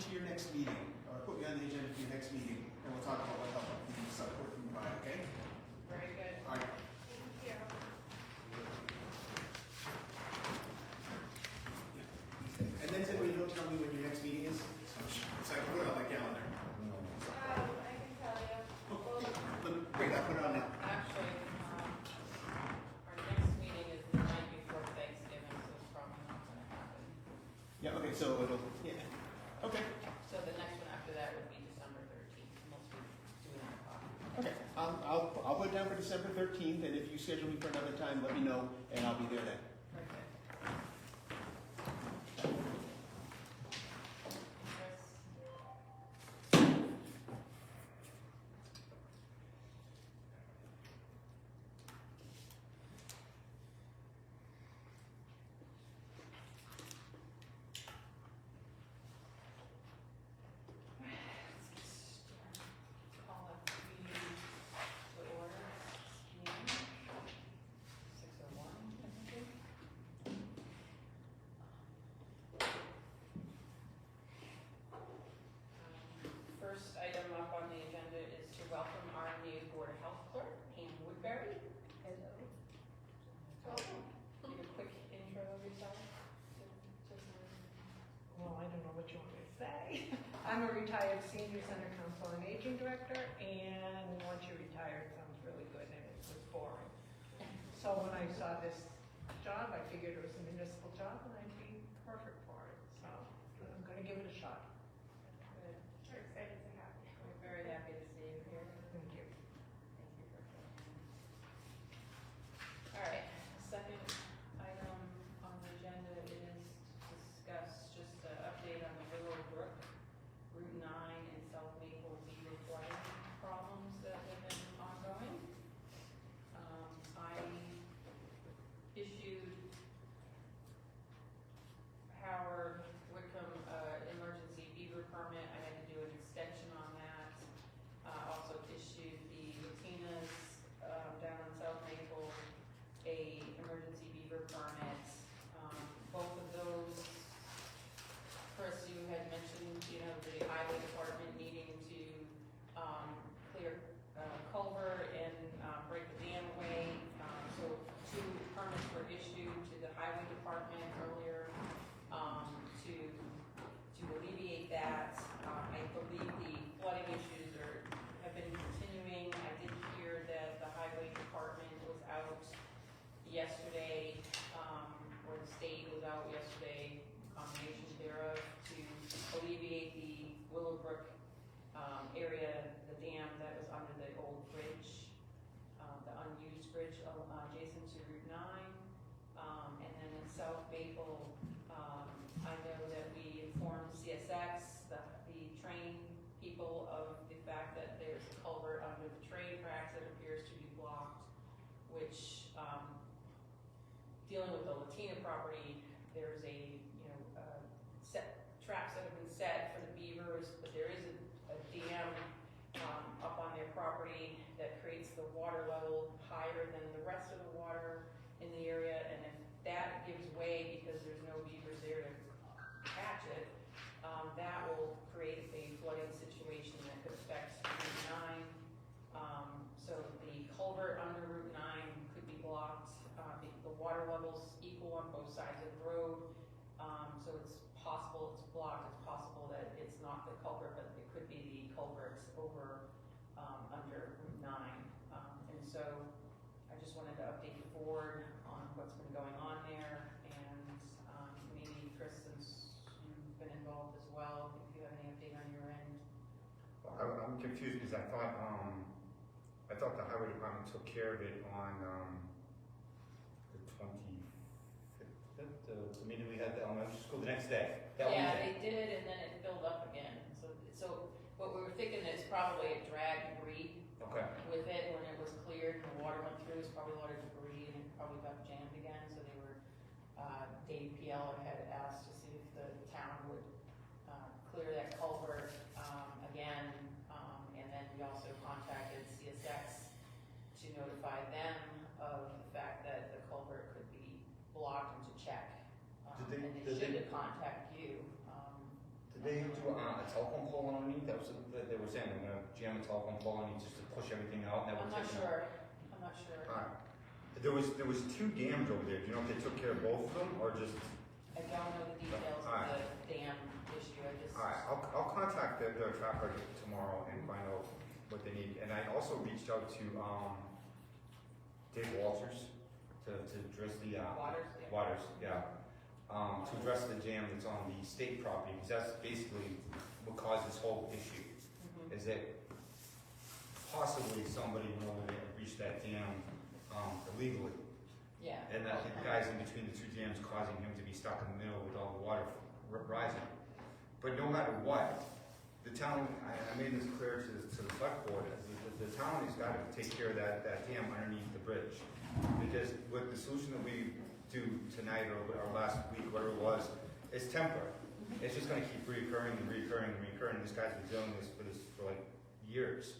to your next meeting, or put me on the agenda for your next meeting, and we'll talk about what help the support can provide, okay? Very good. All right. Thank you. And then Ted, will you tell me when your next meeting is? So I can put it on my calendar. I can tell you. Well, Great, I'll put it on now. actually, our next meeting is the night before Thanksgiving, so it's probably not gonna happen. Yeah, okay, so it'll, yeah, okay. So the next one after that would be December 13th, unless we do it in the clock. Okay, I'll put it down for December 13th, and if you schedule me for another time, let me know, and I'll be there then. Very good. Call up the meeting to order. 6:01, I think. First item up on the agenda is to welcome our new Board of Health clerk, Anne Woodbury. Hello. Welcome. Give a quick intro of yourself. Well, I don't know what you want me to say. I'm a retired senior center council and aging director, and once you retire, it sounds really good and it was boring. So when I saw this job, I figured it was a municipal job and I'd be perfect for it. So I'm gonna give it a shot. Good. We're excited to have you. We're very happy to see you here. Thank you. Thank you for coming. All right, second item on the agenda is to discuss just an update on the Willow Brook, Route 9 and South Maple beaver flooding problems that have been ongoing. I issued Howard Wickham emergency beaver permit. I had to do an extension on that. Also issued the Latinas down on South Maple a emergency beaver permit. Both of those, Chris, you had mentioned, the highway department needing to clear culvert and break the dam away. So 2 permits were issued to the highway department earlier to alleviate that. I believe the flooding issues have been continuing. I did hear that the highway department was out yesterday, or the state was out yesterday, combination thereof, to alleviate the Willowbrook area, the dam that was under the old bridge, the unused bridge adjacent to Route 9. And then in South Maple, I know that we informed CSX, the train people, of the fact that there's a culvert under the train tracks that appears to be blocked, which, dealing with the Latina property, there's set traps that have been set for the beavers, but there is a dam up on their property that creates the water level higher than the rest of the water in the area, and if that gives way because there's no beavers there to catch it, that will create a flooding situation that could affect Route 9. So the culvert under Route 9 could be blocked. The water levels equal on both sides of the road, so it's possible it's blocked. It's possible that it's not the culvert, but it could be the culverts over under Route 9. And so I just wanted to update the board on what's been going on there, and maybe Chris, since you've been involved as well, if you have any update on your end. I'm confused because I thought the highway department took care of it on the 25th, the meeting we had at the elementary school the next day. Yeah, they did, and then it filled up again. So what we were thinking is probably it dragged debris Okay. with it when it was cleared and the water went through. It's probably a lot of debris and it probably got jammed again. So they were, Dave PL had asked to see if the town would clear that culvert again. And then we also contacted CSX to notify them of the fact that the culvert could be blocked and to check. And they should have contacted you. Did Did they do a telephone pole underneath? That was, they were saying they're gonna jam a telephone pole underneath just to push everything out, and that I'm would not take sure, I'm not sure. Alright. There was 2 dams over there. Do you know if they took care of both of them, or just? I don't know the details of Alright. the dam issue, I just. Alright, I'll contact the trapper tomorrow and find out what they need. And I also reached out to, Dave Walters to address the, Waters, to address the jam that's on the state property, because that's basically what caused this whole issue, Mhm. is that possibly somebody went over there and breached that dam, illegally. Yeah. And that the guys in between the 2 dams causing him to be stuck in the middle with all the water rising. But no matter what, the town, I made this clear to the select board, the town has got to take care of that dam underneath the bridge. Because with the solution that we do tonight or last week, whatever it was, it's temporary. It's just gonna keep reoccurring and reoccurring and reoccurring. This guy's been dealing with this for like years.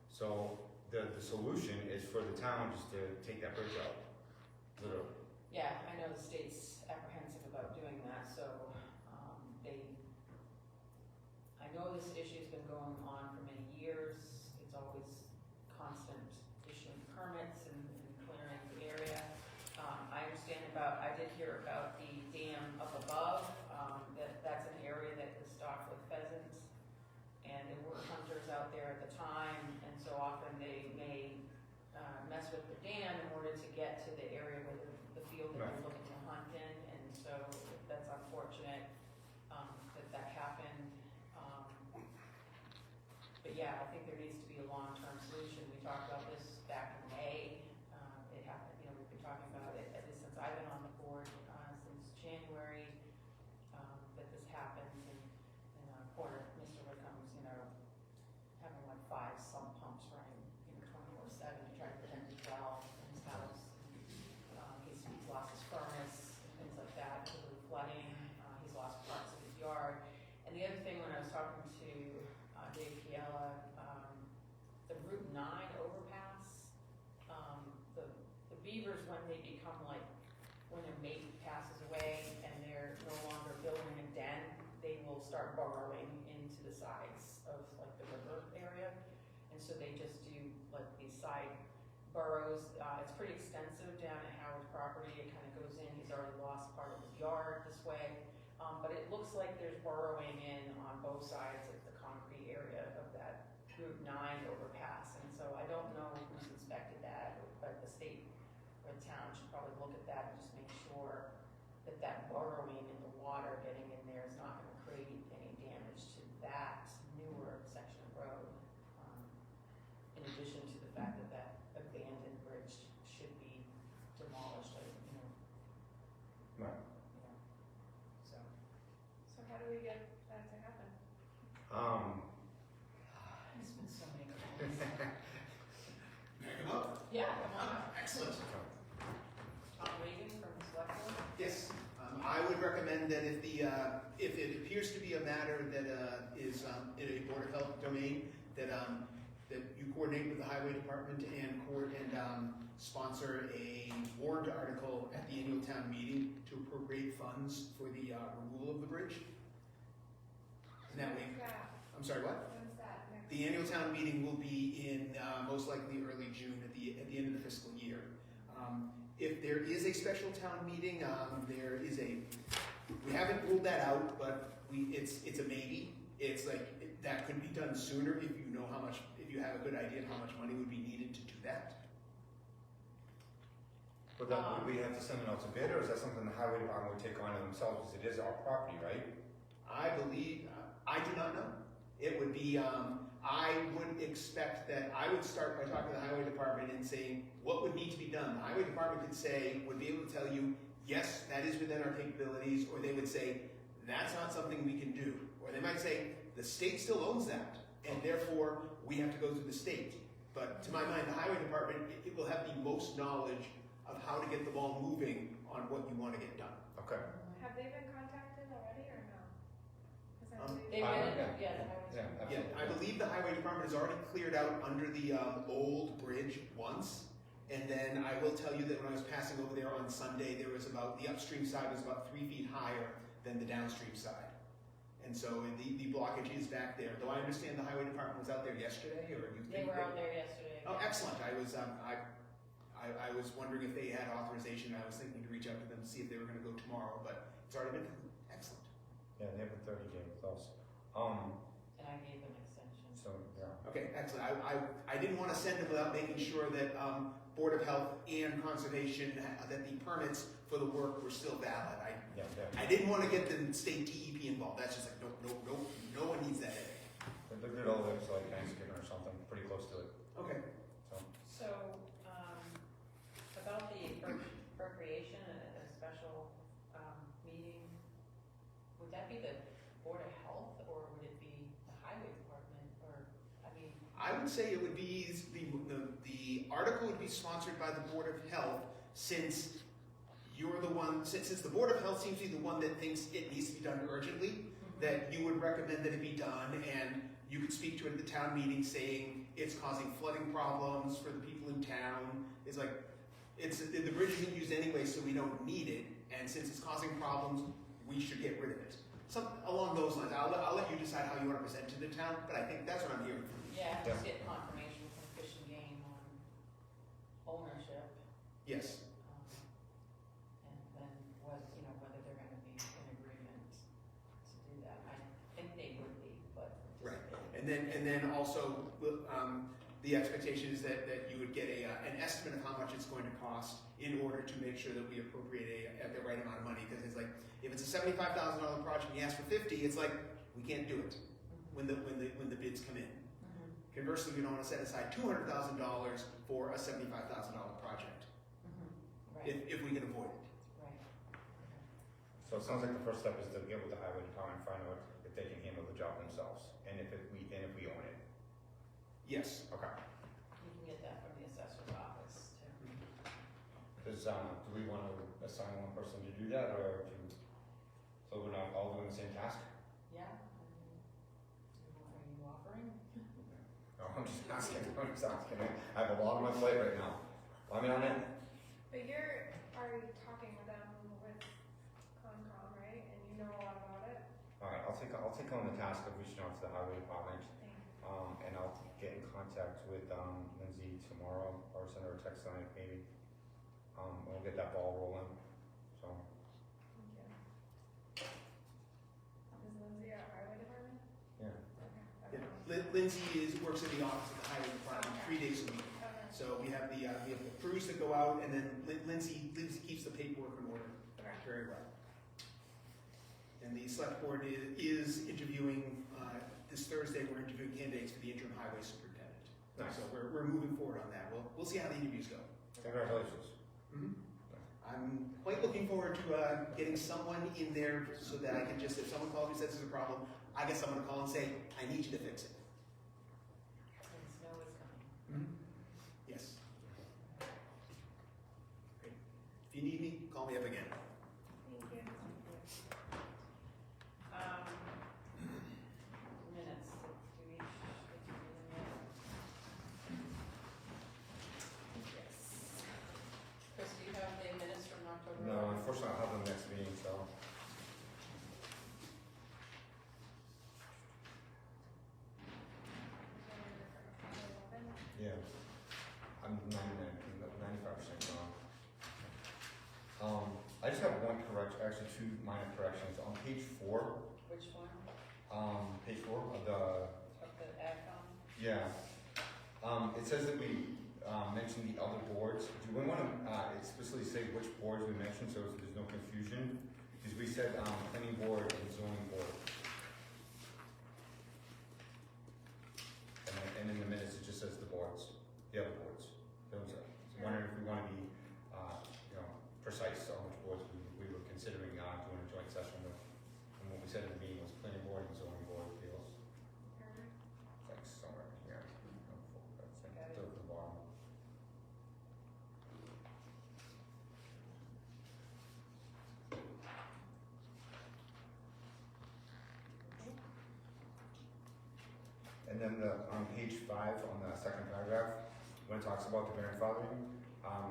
So the solution is for the town just to take that bridge out, literally. Yeah, I know the state's apprehensive about doing that, so, I know this issue's been going on for many years. It's always constant issuing permits and clearing the area. I did hear about the dam up above, that's an area that is stocked with pheasants. And there were hunters out there at the time, and so often they may mess with the dam in order to get to the area where the field that they're looking to hunt in, and so that's unfortunate that happened. But yeah, I think there needs to be a long-term solution. We talked about this back in May. It happened, we've been talking about it at least since I've been on the board, since January, that this happened, and poor Mr. Wickham's, having like 5 sump pumps running, 24/7 to try to protect his well in his house. He's lost his furnace and things like that because of the flooding. He's lost parts of his yard. And the other thing, when I was talking to Dave Piella, the Route 9 overpass, the beavers, when they become like, when their mate passes away and they're no longer building a den, they will start burrowing into the sides of like the river area. And so they just do like these side burrows. It's pretty extensive down at Howard's property. It kind of goes in. He's already lost part of his yard this way. But it looks like there's burrowing in on both sides of the concrete area of that Route 9 overpass. And so I don't know who's inspected that, but the state or the town should probably look at that and just make sure that that burrowing in the water getting in there is not going to create any damage to that newer section of road. In addition to the fact that that abandoned bridge should be demolished, Right. So how do we get that to happen? It's been so many calls. May I come up? Yeah, come on up. Excellent. Tom Reagan from the select board. Yes, I would recommend that if it appears to be a matter that is in a Board of Health domain, that you coordinate with the Highway Department and sponsor a warrant article at the annual town meeting to appropriate funds for the removal of the bridge. And that way, I'm sorry, what? When's that? The annual town meeting will be in most likely early June at the end of the fiscal year. If there is a special town meeting, we haven't ruled that out, but it's a maybe. It's like that could be done sooner if you know if you have a good idea of how much money would be needed to do that. But then would we have to send it out to bid, or is that something the highway department would take on themselves, because it is our property, right? I believe, I do not know. It would be, I would expect that I would start by talking to the highway department and saying what would need to be done. The highway department would be able to tell you, yes, that is within our capabilities, or they would say, that's not something we can do. Or they might say, the state still owns that, and therefore we have to go through the state. But to my mind, the highway department, it will have the most knowledge of how to get the ball moving on what you want to get done. Okay. Have they been contacted already or no? 'Cause I believe- They've been, Yeah, Yeah, absolutely. I believe the highway department has already cleared out under the old bridge once. And then I will tell you that when I was passing over there on Sunday, the upstream side was about 3 feet higher than the downstream side. And so the blockage is back there, though I understand the highway department was out there yesterday, or you They think? were out there yesterday. Oh, excellent, I was wondering if they had authorization, I was thinking to reach out to them to see if they were gonna go tomorrow, but it's already been, excellent. Yeah, they have a 30-day with us. And I gave them extension. So, yeah. Okay, excellent, I didn't wanna send them without making sure that, Board of Health and Conservation, that the permits for the work were still valid. Yeah, yeah. I didn't wanna get the state DEP involved, that's just like, no one needs that headache. They're good all there, so like Thanksgiving or something, pretty close to it. Okay. So, about the appropriation, a special, meeting, would that be the Board of Health, or would it be the Highway Department, or, I mean? I would say it would be, the article would be sponsored by the Board of Health, since you're the one, since the Board of Health seems to be the one that thinks it needs to be done urgently, that you would recommend that it be done, and you could speak to it at the town meeting saying it's causing flooding problems for the people in town. It's like, the bridge isn't used anyway, so we don't need it, and since it's causing problems, we should get rid of it. Something along those lines. I'll let you decide how you want to present to the town, but I think that's what I'm hearing from you. Yeah, just get confirmation from Fish and Game on ownership, Yes. and then whether they're gonna be in agreement to do that. I think they would be, but. Right. And then also, the expectation is that you would get an estimate of how much it's going to cost in order to make sure that we appropriate at the right amount of money. Because it's like, if it's a $75,000 project and you ask for 50, it's like, we can't do it when the bids come in. Conversely, we don't want to set aside $200,000 for a $75,000 project Right, if we can avoid it. right. So it sounds like the first step is to get with the highway department and find out if they can handle the job themselves, and if we own it. Yes. Okay. You can get that from the assessor's office too. Do we want to assign one person to do that, or so we're not all doing the same task? Yeah, I mean, are you offering? No, I'm just asking. I have a lot on my plate right now. I mean, I'm in. But you're already talking with them with Concom, right? And you know a lot about it? All right, I'll take on the task of reaching out to the highway department, and I'll get in contact with Lindsay tomorrow, or send her a text on it maybe. We'll get that ball rolling. So Thank you. Is Lindsay at Highway Department? yeah. Okay. Yeah. Lindsay works in the office of the highway department 3 days a week. Okay. So we have the crews that go out, and then Lindsay keeps the paperwork in order very well. And the select board is interviewing, this Thursday, we're interviewing candidates for the interim highway superintendent. Nice. So we're moving forward on that. We'll see how the interviews go. Congratulations. I'm quite looking forward to getting someone in there so that I can just, if someone calls me and says there's a problem, I get someone to call and say, I need you to fix it. And snow is coming. Yes. Great. If you need me, call me up again. Thank you. Minutes, do we, get to do the minutes? Yes. Chris, do you have the minutes from October? No, unfortunately, I'll have them next meeting, so. Yeah. I'm 95% wrong. I just have one correction, actually two minor corrections. On page 4, Which one? page 4 of the, Of the AdCom? yeah. It says that we mentioned the other boards. Do we want to explicitly say which boards we mentioned so there's no confusion? Because we said planning board and zoning board. And in the minutes, it just says the boards, the other boards. Those are, so wondering if we want to be, precise on which boards we were considering doing a joint session with. And what we said in the meeting was planning board and zoning board feels like somewhere here. That's Got it. to the bottom. And then on page 5, on the second paragraph, when it talks about the grandfathering,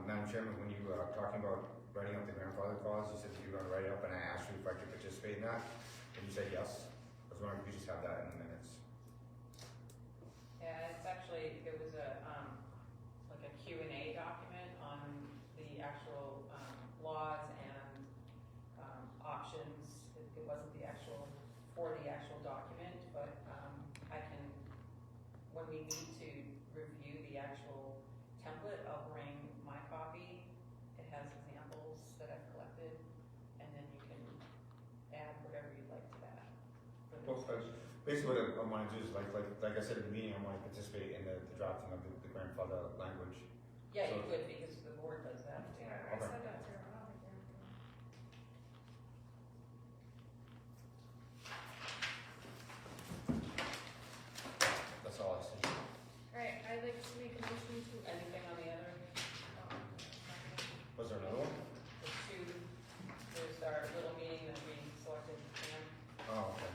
Madam Chairman, when you were talking about writing up the grandfather clause, you said that you were going to write it up, and I asked you if I could participate in that, and you said yes. was wondering if we just have that in the minutes. Yeah, it's actually, it was a, like a Q&A document on the actual, laws and, options. It wasn't the actual, for the actual document, but, I can, when we need to review the actual template, I'll bring my copy. It has examples that I've collected, and then you can add whatever you'd like to that. For Well, this. basically what I want to do is, like I said at the meeting, I want to participate in the drafting of the grandfather language. Yeah, So- you would, because the board does that. too. Yeah, I Okay. said that to her. I don't think they're That's all I see. Alright, I'd like to make a motion to end. Anything on the other? Was there another one? The two, there's our little meeting that we selected. Oh, okay.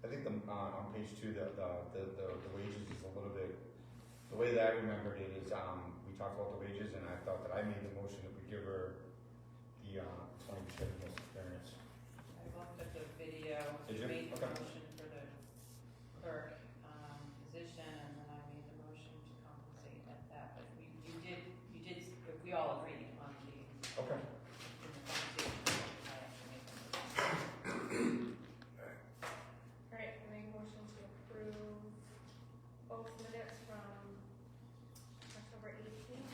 I think on page 2, the wages is a little bit, the way that I remembered it is, we talked about the wages, and I thought that I made the motion that we give her the 20% most experience. I looked at the video, Did you? made the Okay. motion for the clerk, position, and then I made the motion to compensate at that, but you did, we all agreed on the, Okay. in the conversation, I actually made the motion. Alright, I make a motion to approve both minutes from October 18th.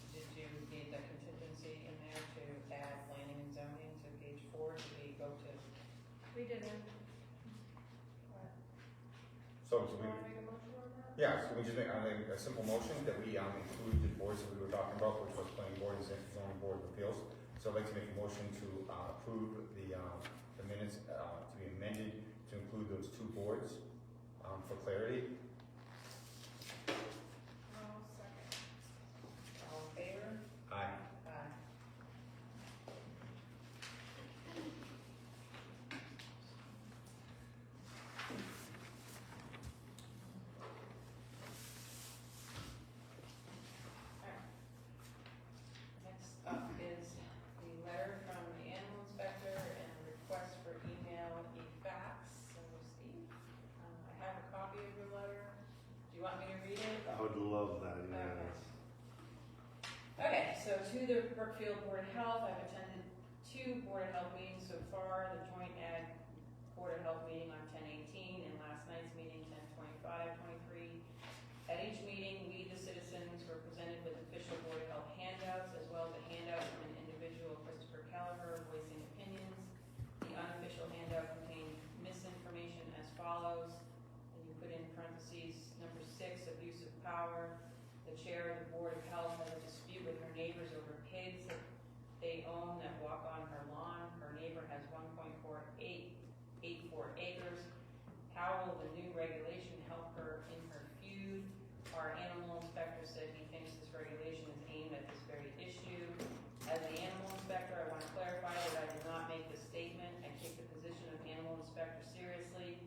Did you need the contingency in there to add planning and zoning to page 4, to be, go to, We didn't. But, So do do you we, wanna make a motion on that? yeah, so we just make a simple motion that we include the boards that we were talking about, which was planning board and zoning board of appeals. So I'd like to make a motion to approve the minutes to be amended to include those 2 boards for clarity. I'll second. all in favor? Aye. Aye. Next up is the letter from the animal inspector and request for email e-fax. So Steve, I have a copy of your letter. Do you want me to read it? I would love that, yes. Okay, so to the Brookfield Board of Health, I've attended 2 Board of Health meetings so far, the joint ag Board of Health meeting on 10/18 and last night's meeting 10/25/23. At each meeting, we, the citizens, were presented with official Board of Health handouts, as well as a handout from an individual, Christopher Callagher, voicing opinions. The unofficial handout contained misinformation as follows, and you put in parentheses, number 6, abuse of power. The chair of the Board of Health has a dispute with her neighbors over pigs that they own that walk on her lawn. Her neighbor has 1.84 acres. How will the new regulation help her in her feud? Our animal inspector said he thinks this regulation is aimed at this very issue. As the animal inspector, I want to clarify that I did not make this statement. I take the position of animal inspector seriously,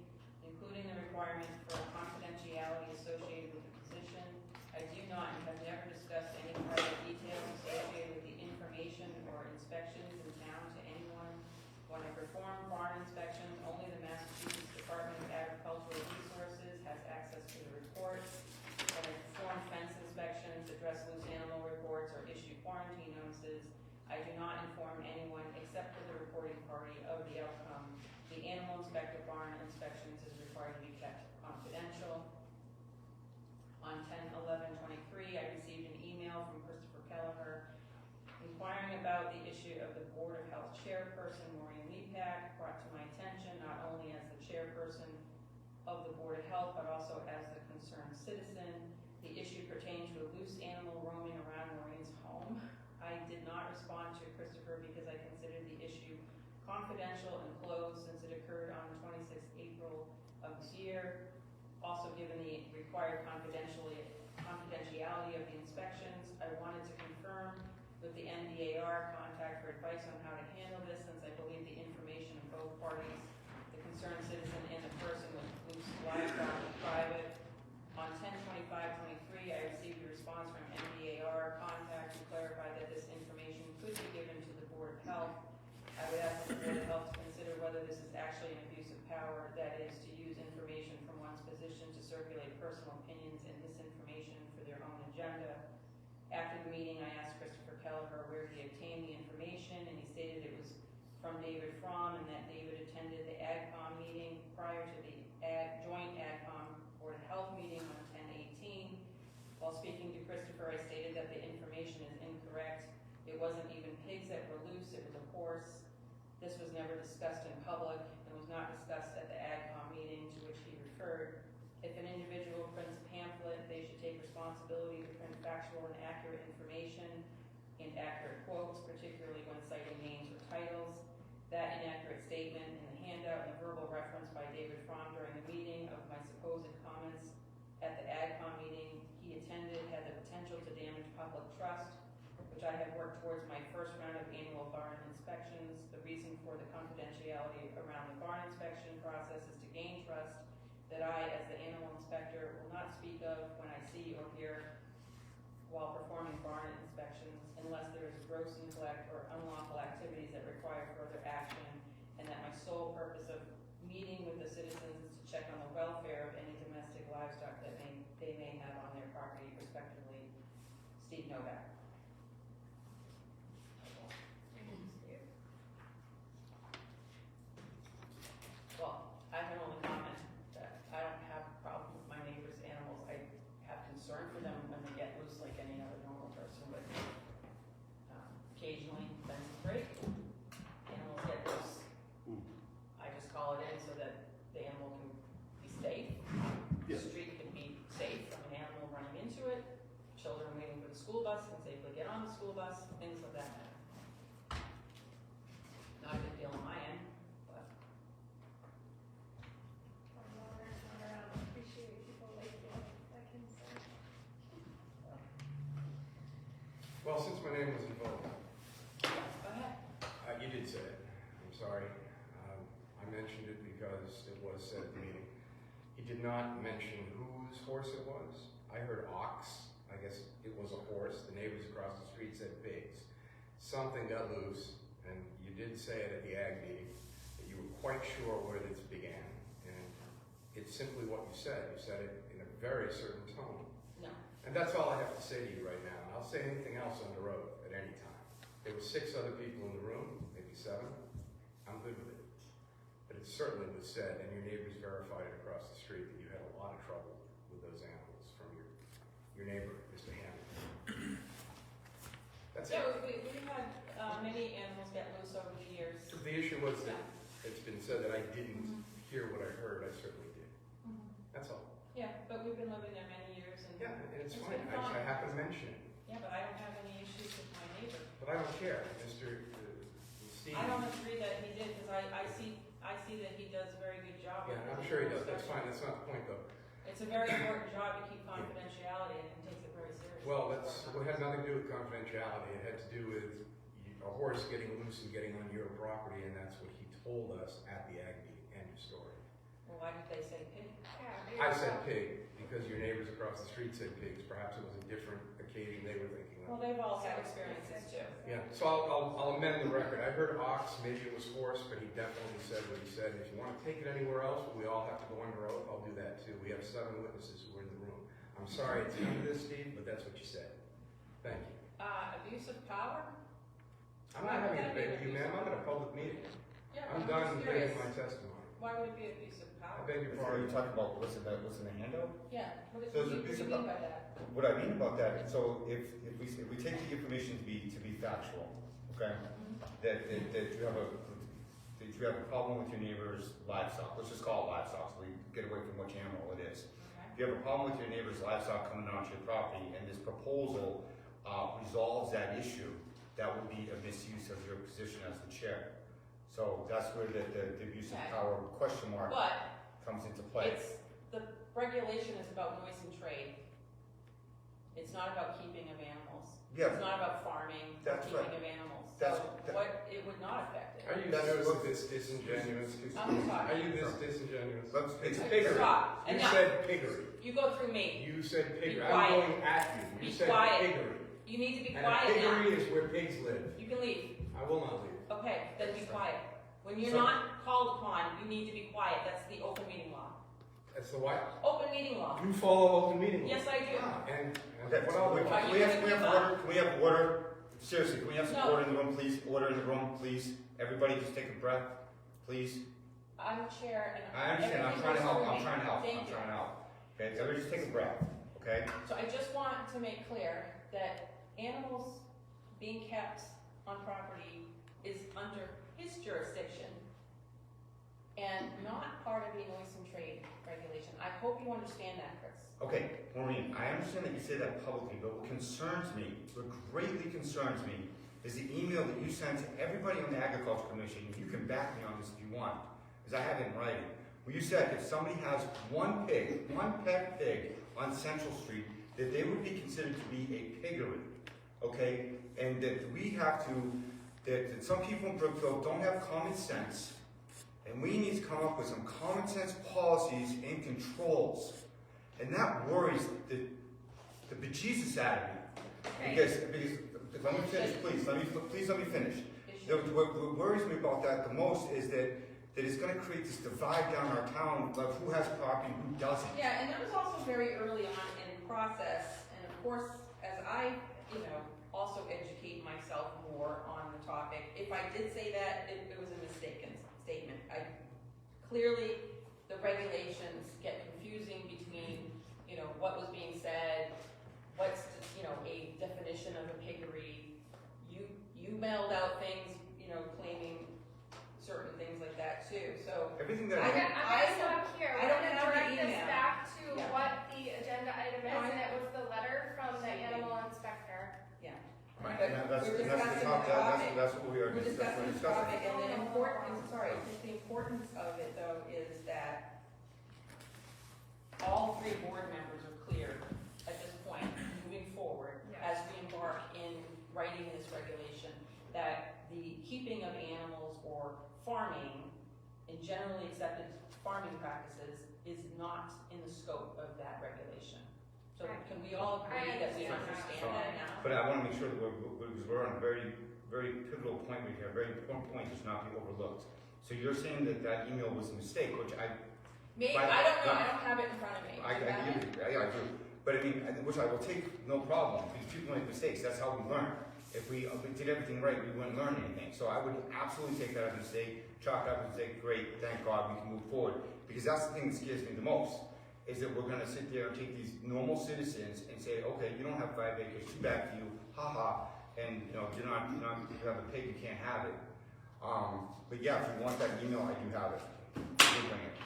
including the requirement for confidentiality associated with the position. I do not and have never discussed any private details associated with the information or inspections in town to anyone. When I perform barn inspections, only the Massachusetts Department of Agricultural Resources has access to the reports. When I perform fence inspections, address loose animal reports, or issue quarantine notices, I do not inform anyone except for the reporting party of the outcome. The animal inspector barn inspections is required to be kept confidential. On 10/11/23, I received an email from Christopher Kelleher inquiring about the issue of the Board of Health chairperson, Maureen Lepak, brought to my attention not only as the chairperson of the Board of Health, but also as the concerned citizen. The issue pertained to a loose animal roaming around Maureen's home. I did not respond to Christopher because I considered the issue confidential and closed since it occurred on 26th April of this year. Also, given the required confidentiality of the inspections, I wanted to confirm with the the NDAR contact for advice on how to handle this, since I believe the information of both parties, the concerned citizen and the person with loose livestock is private. On 10/25/23, I received a response from NDAR contact who clarified that this information could be given to the Board of Health. I would ask the Board of Health to consider whether this is actually an abuse of power, that is, to use information from one's position to circulate personal opinions and misinformation for their own agenda. After the meeting, I asked Christopher Kelleher where he obtained the information, and he stated it was from David Fromm, and that David attended the AgCom meeting prior to the joint AgCom Board of Health meeting on 10/18. While speaking to Christopher, I stated that the information is incorrect. It wasn't even pigs that were loose, it was a horse. This was never discussed in public and was not discussed at the AgCom meeting to which he referred. If an individual prints a pamphlet, they should take responsibility to print factual and accurate information and accurate quotes, particularly when citing names or titles. That inaccurate statement in the handout and the verbal reference by David Fromm during the meeting of my supposed comments at the AgCom meeting he attended had the potential to damage public trust, which I have worked towards my first round of annual barn inspections. The reason for the confidentiality around the barn inspection process is to gain trust that I, as the animal inspector, will not speak of when I see or hear while performing barn inspections unless there is gross neglect or unlawful activities that require further action, and that my sole purpose of meeting with the citizens is to check on the welfare of any domestic livestock that they may have on their property, respectively. Steve Novak. Well, I can only comment that I don't have a problem with my neighbor's animals. I have concern for them when they get loose like any other normal person, but occasionally fences break, animals get loose. I just call it in so that the animal can be safe. The street can be safe from an animal running into it, children waiting for the school bus can safely get on the school bus, things of that matter. Not a big deal on my end, but Appreciate people like you, I can say. Well, since my name was involved, go ahead. you did say it. I'm sorry. I mentioned it because it was said at the meeting. He did not mention whose horse it was. I heard ox. I guess it was a horse. The neighbors across the street said pigs. Something got loose, and you did say it at the ag meeting, that you were quite sure where this began. And it's simply what you said. You said it in a very certain tone. No. And that's all I have to say to you right now. And I'll say anything else on the road at any time. There were 6 other people in the room, maybe 7. I'm good with it. But it certainly was said, and your neighbors verified it across the street, that you had a lot of trouble with those animals from your neighbor, Mr. Hammond. That's Yeah, it. we've had many animals get loose over the years. So the issue was that it's been said that I didn't hear what I heard. I certainly did. That's all. Yeah, but we've been living there many years, and Yeah, and it's It's fine. been fine. I happen to mention it. yeah, but I don't have any issues with my neighbor. But I don't care, Mr. Steve. I don't agree that he did, because I see that he does a very good job. Yeah, with I'm his sure he does. animal That's fine. inspection. That's not the point, though. It's a very important job to keep confidentiality, and he takes it very seriously. Well, it had nothing to do with confidentiality. It had to do with a horse getting loose and getting on your property, and that's what he told us at the ag meeting. End of story. Well, why did they say pig? Yeah. I said pig because your neighbors across the street said pigs. Perhaps it was a different occasion they were thinking Well, of. they've all had experiences too. Yeah, so I'll amend the record. I heard ox, maybe it was horse, but he definitely said what he said. If you want to take it anywhere else, we all have to go under oath, I'll do that too. We have 7 witnesses who were in the room. I'm sorry it's come to this, Steve, but that's what you said. Thank you. Abuse of power? I'm not having a debate with you, ma'am. I'm at a public meeting. Yeah, I'm just done curious. giving my testimony. Why would it be abuse of I power? beg your Are you pardon. talking about what's in the handout? Yeah, what do So it's you abuse of mean by that? What I mean about that, so if we take the information to be factual, okay? That you have a problem with your neighbor's livestock, let's just call it livestock, so we get away from which animal it is. Okay. If you have a problem with your neighbor's livestock coming onto your property and this proposal resolves that issue, that would be a misuse of your position as the chair. So that's where the abuse of Okay. power question mark But comes into play. the regulation is about noise and trade. It's not about keeping of animals. Yeah. It's not about farming or That's keeping right. of animals. That's- So what, it would not affect it. Are you That's seriously what- this disingenuous? I'm sorry. Are you this disingenuous? It's piggery. Stop. You Enough. said piggery. You go through me. You said Be piggery. quiet. I'm going at you. You Be said quiet. piggery. You need to be And a quiet now. piggery is where pigs live. You can leave. I will not leave. Okay, then be quiet. When you're So- not called upon, you need to be quiet. That's the open meeting law. That's the what? Open meeting law. You follow open meeting law. Yes, I do. And Okay, what other Are you we have gonna give order, up? can we have order? Seriously, can we have some No. order in the room, please? Order in the room, please. Everybody just take a breath, please. I'm chair and. I understand, I'm everything trying to help, goes through I'm me. trying to help, Thank I'm you. trying to help. Okay, everybody just take a breath, okay? So I just want to make clear that animals being kept on property is under his jurisdiction and not part of the noisome trade regulation. I hope you understand that, Chris. Okay, Maureen, I understand that you say that publicly, but what concerns me, what greatly concerns me, is the email that you sent to everybody on the Agriculture Commission, and you can back me on this if you want, because I have it in writing, where you said if somebody has one pig, one pet pig on Central Street, that they would be considered to be a piggery, okay? And that we have to, that some people in Brookfield don't have common sense, and we need to come up with some common sense policies and controls. And that worries the bejesus out of me. Because, let me finish, please. Please let me finish. What worries me about that the most is that it's going to create this divide down our town of who has property and who doesn't. Yeah, and that was also very early on in the process, and of course, as I, also educate myself more on the topic, if I did say that, it was a mistaken statement. Clearly, the regulations get confusing between, what was being said, what's, a definition of a piggery. You mailed out things, claiming certain things like that too, so. Everything that I'm gonna stop here. I We're don't gonna have the direct this email. back to Yeah. what the agenda item is, No, I and it know. was the letter from the animal inspector. Yeah. Right, But and that's we're the discussing top, the topic. that's what we are We're discussing the topic, and the Oh, importance, sorry, just the importance of it though is that all three board members are clear at this point, moving forward, Yeah. as we embark in writing this regulation, that the keeping of animals or farming in generally accepted farming practices is not in the scope of that regulation. So Right. can we all agree that we understand understand that. that now? But I want to make sure that because we're on a very, very pivotal point right here, a very important point that should not be overlooked. So you're saying that email was a mistake, which Maybe, Right. I don't know, I don't have it in front of me. I Do you have it? agree, I do. But I mean, which I will take no problem, because people make mistakes, that's how we learn. If we did everything right, we wouldn't learn anything. So I would absolutely take that as a mistake, chalk it up and say, great, thank God, we can move forward. Because that's the thing that scares me the most, is that we're gonna sit there and take these normal citizens and say, okay, you don't have 5 acres, too bad for you, haha, and you have a pig, you can't have it. But yeah, if you want that email, I do have it. We'll bring it.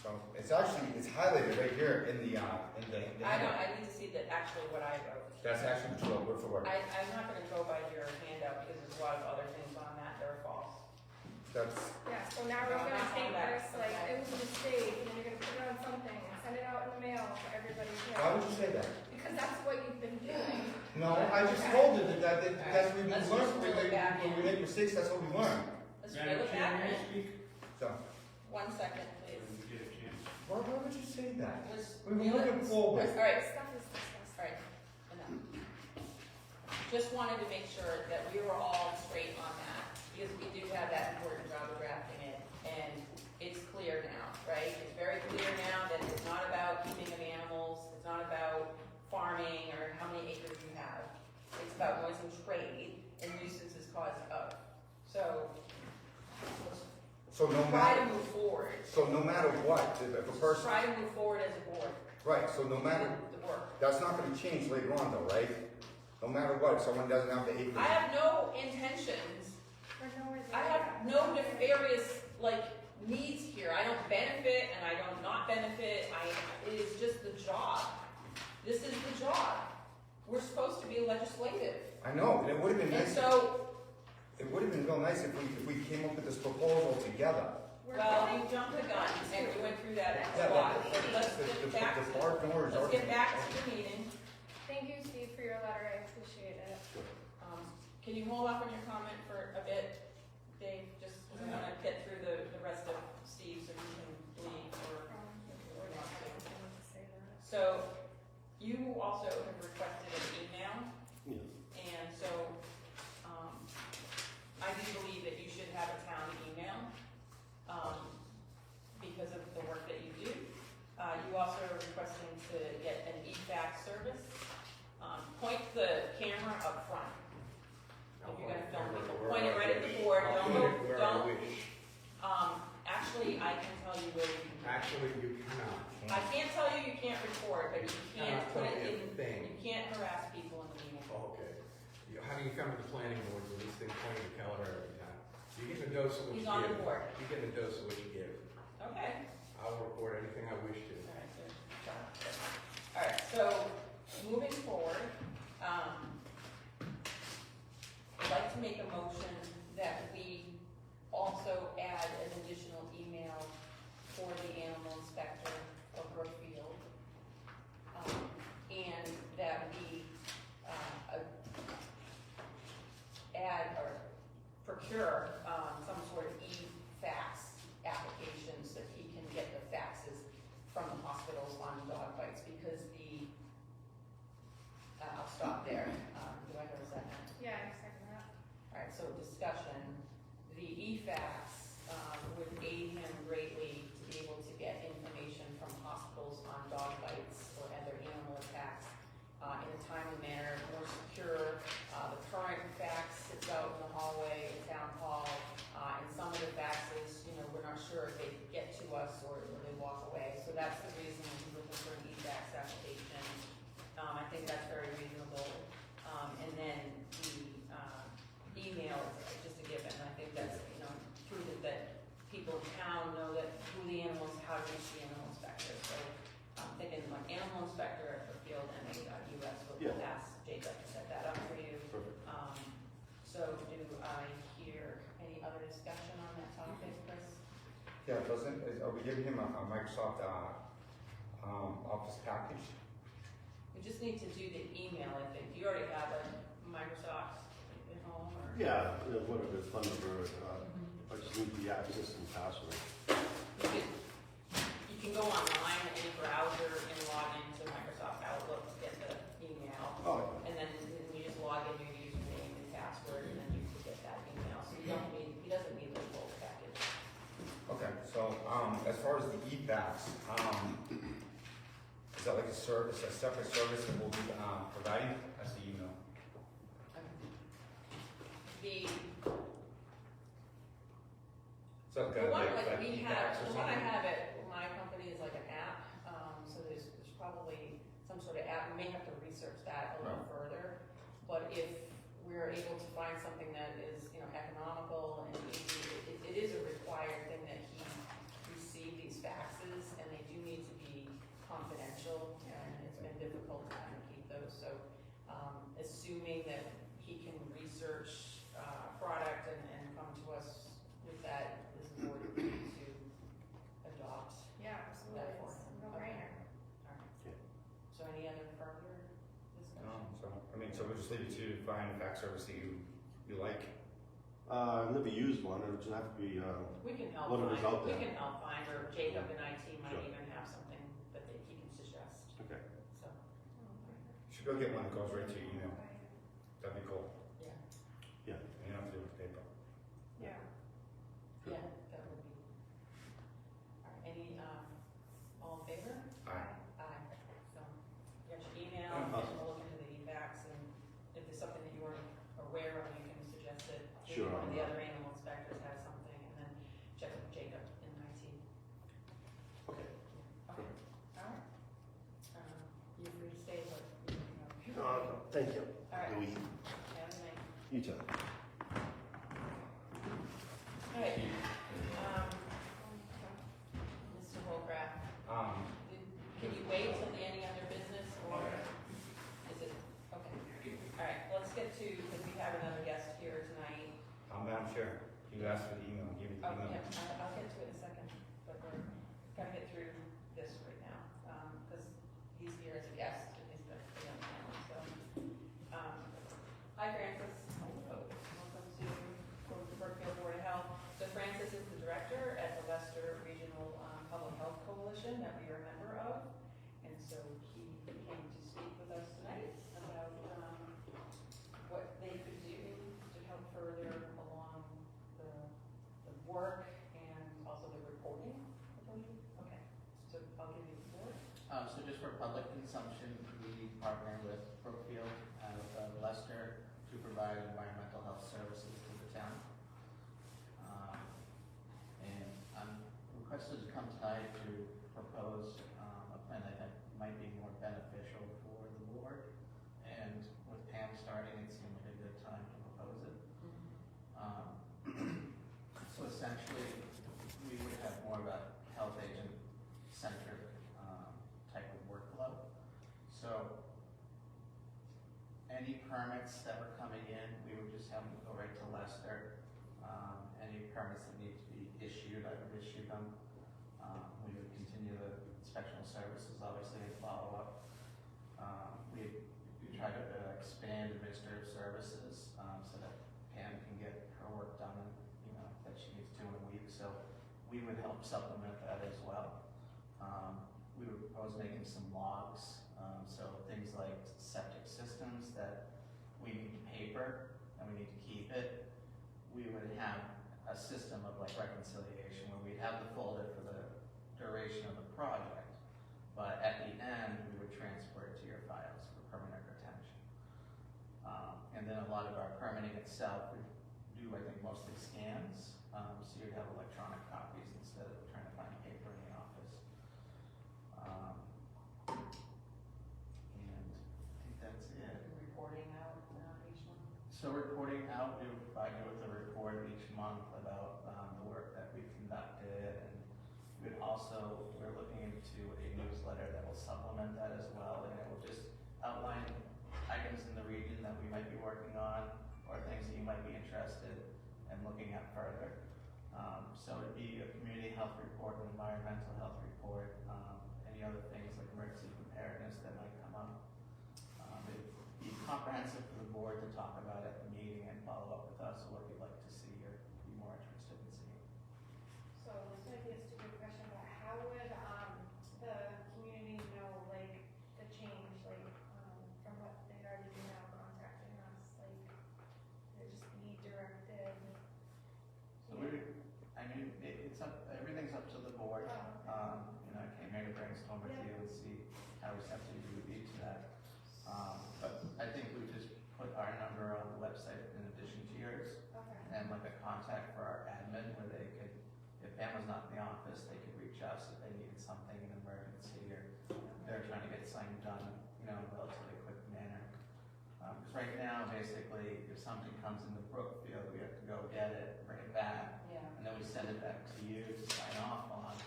So it's highlighted right here in the I don't, I need to see that actually what I wrote. That's actually the word for word. I'm not gonna go by your handout because there's a lot of other things on that that are false. That's, Yeah, so now No, we're gonna not take on that. this, like, it was a mistake, and then you're gonna put it on something and send it out in the mail for everybody to why would you say that? Because that's what you've been doing. No, I just told you that's what we Let's learn. just reel it back When in. we make mistakes, that's what we learn. Let's reel it back in. So, 1 second, please. why would you say that? Let's We were reel it- looking forward. All right, This stuff is disgusting. all right, enough. Just wanted to make sure that we were all straight on that, because we do have that important job of drafting it, and it's clear now, right? It's very clear now that it's not about keeping of animals, it's not about farming or how many acres you have. It's about noise and trade and nuisances caused of. So, let's So no try to matter, move forward. so no matter what, if a person, Try to move forward as a board. right, so no matter, The work. that's not gonna change later on though, right? No matter what, if someone doesn't have the acres. I have no intentions, For no reason. I have no nefarious, needs here. I don't benefit and I don't not benefit. It is just the job. This is the job. We're supposed to be legislative. I know, and it would have been And nice, so, it would have been real nice if we came up with this proposal together. Well, you jumped the gun, and we went through that Yeah, a lot. but Let's the get back the to, bar doors let's are. get back to the meeting. Thank you, Steve, for your letter, I appreciate it. Can you hold off on your comment for a bit, Dave? Just, I want to get through the rest of Steve so you can leave or not to. Say that. So, you also have requested an email, Yes. and so, I do believe that you should have a town email, because of the work that you do. You also are requesting to get an e-fax service. Point the camera up front. If you're gonna film people, point it right at the board, I'll don't, point it where I wish. actually, I can tell you where you can. Actually, you cannot. I can't tell you can't record, but you can't Cannot put tell it me a in, thing. you can't harass people in the meeting. Oh, okay. How do you come to the planning board with this thing pointing to Keller every time? You get a dose of what you He's on the give. board. You get a dose of what you give. Okay. I'll report anything I wish to. All right, so moving forward, I'd like to make a motion that we also add an additional email for the animal inspector of Brookfield. And that we add or procure some sort of e-fax application so that he can get the faxes from the hospitals on dog bites, because I'll stop there. Do I have a second? Yeah, I second that. All right, so discussion, the e-fax would aid him greatly to be able to get information from hospitals on dog bites or other animal attacks in a timely manner, more secure. The current fax sits out in the hallway at Town Hall, and some of the faxes, we're not sure if they get to us or they walk away. So that's the reason we're looking for an e-fax application. I think that's very reasonable. And then the email is just a given. I think that's, proven that people in town know that who the animals, how to reach the animal inspector. So I'm thinking like animal inspector at Brookfield MA.US will Yeah. ask Jacob to set that up for you. Perfect. So do I hear any other discussion on that topic, Chris? Yeah, are we giving him a Microsoft, Office package? We just need to do the email, I think. Do you already have a Microsoft at home or? Yeah, whatever, Thunderbird, I just need the access and password. You can go online in any browser and log into Microsoft Outlook to get the email. Oh, And then you just log in your username and password, and then you can get that email. So he doesn't need the full package. Okay, so, as far as the e-fax, is that like a service, a separate service that we'll be, providing as the email? So The one like that we have, e-fax or the one I something? have at my company is like an app, so there's probably some sort of app, we may have to research that a little further. But if we're able to find something that is, economical and easy, it is a required thing that he receive these faxes, and they do need to be confidential, and it's been difficult to kind of keep those, so, assuming that he can research, product and come to us with that, this board agreed to adopt. Yeah, absolutely, That it's form. a no-brainer. Alright. Yeah. So any other further discussion? So we'll just leave it to find a fax service that you like. I've never used one, it would just have to be, We can help Whatever's find, out we there. can help find, or Jacob and IT might Sure. even have something that he can suggest, okay. so, You should go get one that goes right to your email. That'd be cool. yeah. Yeah. You don't have to do it with paper. Yeah. Yeah, that would be. Alright, any, all in favor? Aye. Aye. So, get your email, and Awesome. we'll look into the e-fax, and if there's something that you weren't aware of, you can suggest it. Maybe Sure. one of the other animal inspectors has something, and then check with Jacob in IT. Okay. Okay, alright. You're free to stay, but, Thank you. Alright. We, have a night. you too. Alright, Mr. Holcraft, can you wait till the any other business, or is it, okay. Alright, let's get to, because we have another guest here tonight. Madam Chair. You asked for the email, I'll give you the Oh, email. yeah, I'll get to it in a second, but we're gonna get through this right now, because he's here as a guest, and he's the young family, so. Hi Francis, welcome to the Brookfield Board of Health. So Francis is the director at the Leicester Regional Public Health Coalition that we are a member of, and so he came to speak with us tonight about what they could do to help further along the work and also the reporting, I believe. Okay, so I'll give you the floor. So just for public consumption, we partner with Brookfield out of Leicester to provide environmental health services to the town. And I'm requested to come tonight to propose a plan I think might be more beneficial for the board. And with Pam starting, it seemed like a good time to propose it. So essentially, we would have more of a health agent centric type of workflow. So any permits that were coming in, we would just have them go right to Leicester. Any permits that need to be issued, I would issue them. We would continue the inspectional services, obviously, and follow up. We try to expand administrative services so that Pam can get her work done and, that she needs to in a week. So we would help supplement that as well. We would propose making some logs, so things like septic systems that we need paper and we need to keep it. We would have a system of like reconciliation where we'd have the folder for the duration of the project, but at the end we would transfer it to your files for permanent retention. And then a lot of our permitting itself, we do I think mostly scans, so you'd have electronic copies instead of trying to find paper in the office. And I think that's it. Reporting out each one. So reporting out, we would provide you with a report each month about the work that we've conducted, and we're looking into a newsletter that will supplement that as well, and it will just outline items in the region that we might be working on, or things that you might be interested in looking at further. So it'd be a community health report, an environmental health report, any other things like emergency preparedness that might come up. It'd be comprehensive for the board to talk about at the meeting and follow up with us what you'd like to see or be more interested in seeing. So this might be a stupid question, but how would the community know like the change, like from what they've already been now contacting us, like they just be directed? So it's up, everything's up to the board. I came here to brainstorm with you and see how receptive you would be to that. But I think we just put our number on the website in addition to yours, Okay. and like a contact for our admin where they could, if Pam was not in the office, they could reach us if they needed something in an emergency or they're trying to get something done, in a relatively quick manner. Because right now, basically, if something comes into Brookfield, we have to go get it, bring it back, Yeah. and then we send it back to you to sign off on.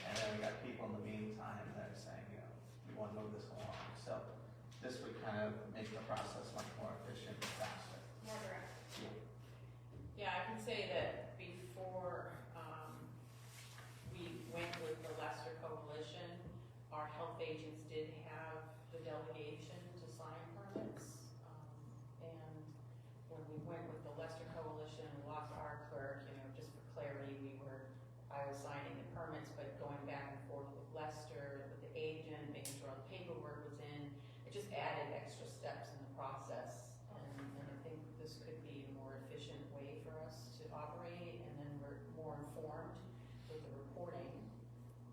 And then we got people in the meantime that are saying, we want to move this along. So this would kind of make the process much more efficient and faster. More direct. Yeah, I can say that before we went with the Leicester Coalition, our health agents did have the delegation to sign permits. And when we went with the Leicester Coalition, we lost our clerk, just for clarity, I was signing the permits, but going back and forth with Leicester, with the agent, making sure all the paperwork was in, it just added extra steps in the process. And I think this could be a more efficient way for us to operate, and then we're more informed with the reporting,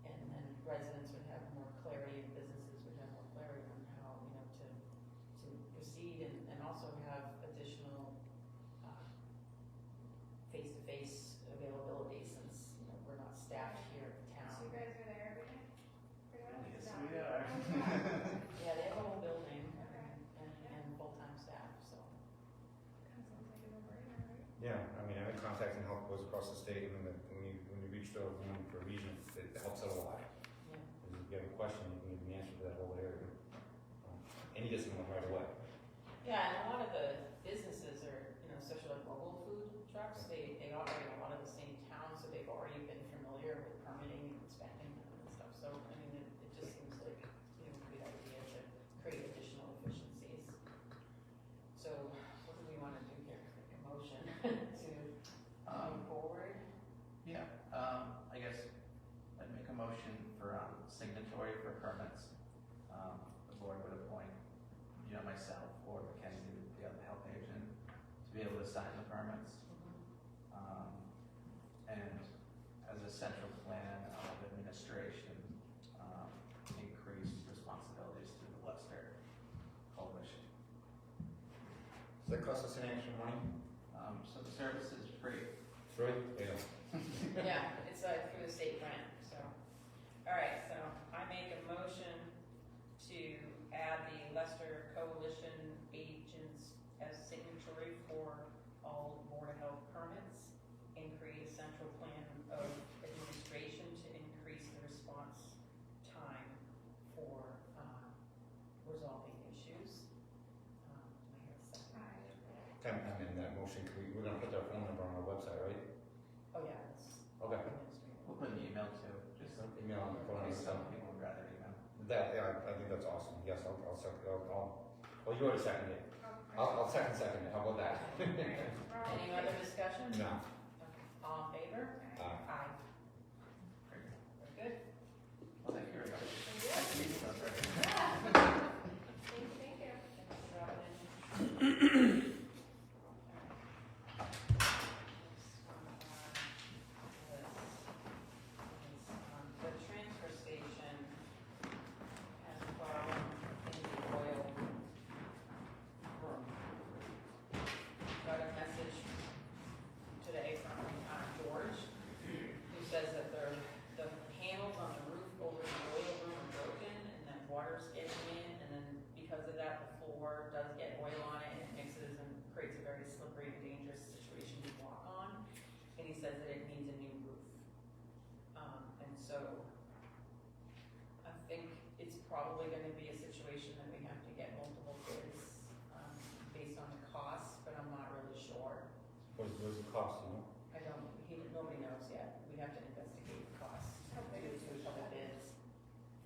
and then residents would have more clarity, and businesses would have more clarity on how, to proceed, and also have additional face-to-face availability, since, we're not staffed here at the So town. you guys are there every day? Pretty much? Yes, No. we are. Yeah, they have a whole building Okay. and full-time staff, so. Kind of sounds like a no-brainer, right? Yeah, I mean, having contacts and help goes across the state, and when you reach the one for a region, it helps out a lot. Yeah. If you have a question, you can give the answer to that whole area. And you just know right away. Yeah, and a lot of the businesses are, especially like mobile food trucks, they operate a lot assign the permits. And as a central plan of administration, increased responsibilities to the Leicester Coalition. Does that cost us any extra money? So the service is free. Free? Yeah. Yeah, it's through the state grant, so. All right, so I make a motion to add the Leicester Coalition agents as signatory for all Board of Health permits and create a central plan of administration to increase the response time for resolving issues. I have a second. I'm in that motion. We're gonna put their phone number on our website, right? Oh, yeah, it's Okay. administrative. We'll put an email too, just so Email on the phone and some stuff. people would rather email. That, yeah, I think that's awesome. Yes, I'll well, you already seconded it. I'll second it. How about that? Any other discussion? No. All in favor? Aye. Aye. Great. Very good. Well, thank you very much. Thank Nice to meet you, Dr. Thank you. Thanks for dropping in. The transfer station has a problem in the oil room. Got a message today from George, who says that the panels on the roof over the oil room are broken, and that water's getting in, and then because of that, the floor does get oil on it, and it mixes and creates a very slippery and dangerous situation to walk on. And he says that it needs a new roof. And so I think it's probably gonna be a situation that we have to get multiple bids, based on the cost, but I'm not really sure. What does it cost, you know? Nobody knows yet. We have to investigate the cost. Do a couple bids.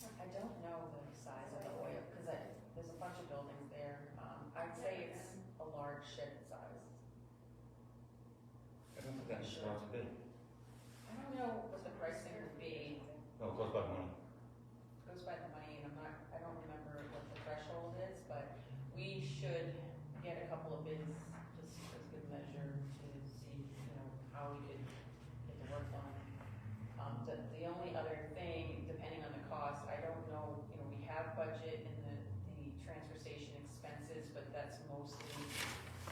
I don't know the size of the oil, cause there's a bunch of buildings there. I'd say it's a large shed size. I don't think that's Sure. a bid. I don't know what the pricing would be. No, it goes by money. Goes by the money, and I don't remember what the threshold is, but we should get a couple of bids just as good measure to see, how we could get the work done. The only other thing, depending on the cost, I don't know, we have budget in the transfer station expenses, but that's mostly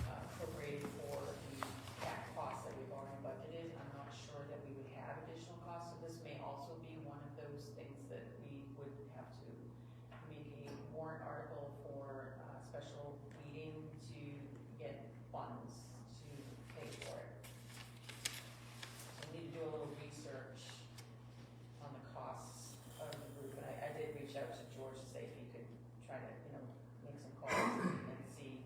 appropriated for the back costs that we've already budgeted. I'm not sure that we would have additional costs, so this may also be one of those things that we would have to make a warrant article for a special meeting to get funds to pay for it. So we need to do a little research on the costs of the roof, and I did reach out to George to say if he could try to, make some calls and see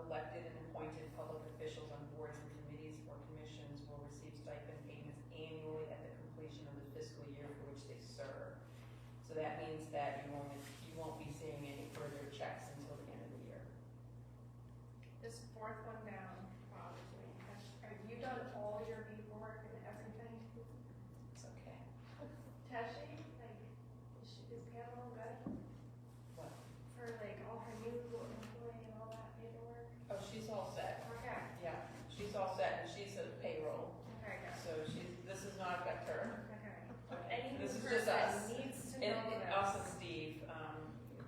elected and appointed public officials on boards and committees or commissions will receive stipend payments annually at the completion of the fiscal year for which they serve. So that means that you won't be seeing any further checks until the end of the year. This fourth one down bothers me. Have you done all your paperwork and everything? It's okay. Has she? Like, is Pamela good? What? For like all her new employee and all that paperwork? Oh, she's all set. Okay, Yeah, she's all set, and she's a payroll, okay, good. so this does not affect her. Okay. Okay. Any This is person just us. needs to And know this. us and Steve,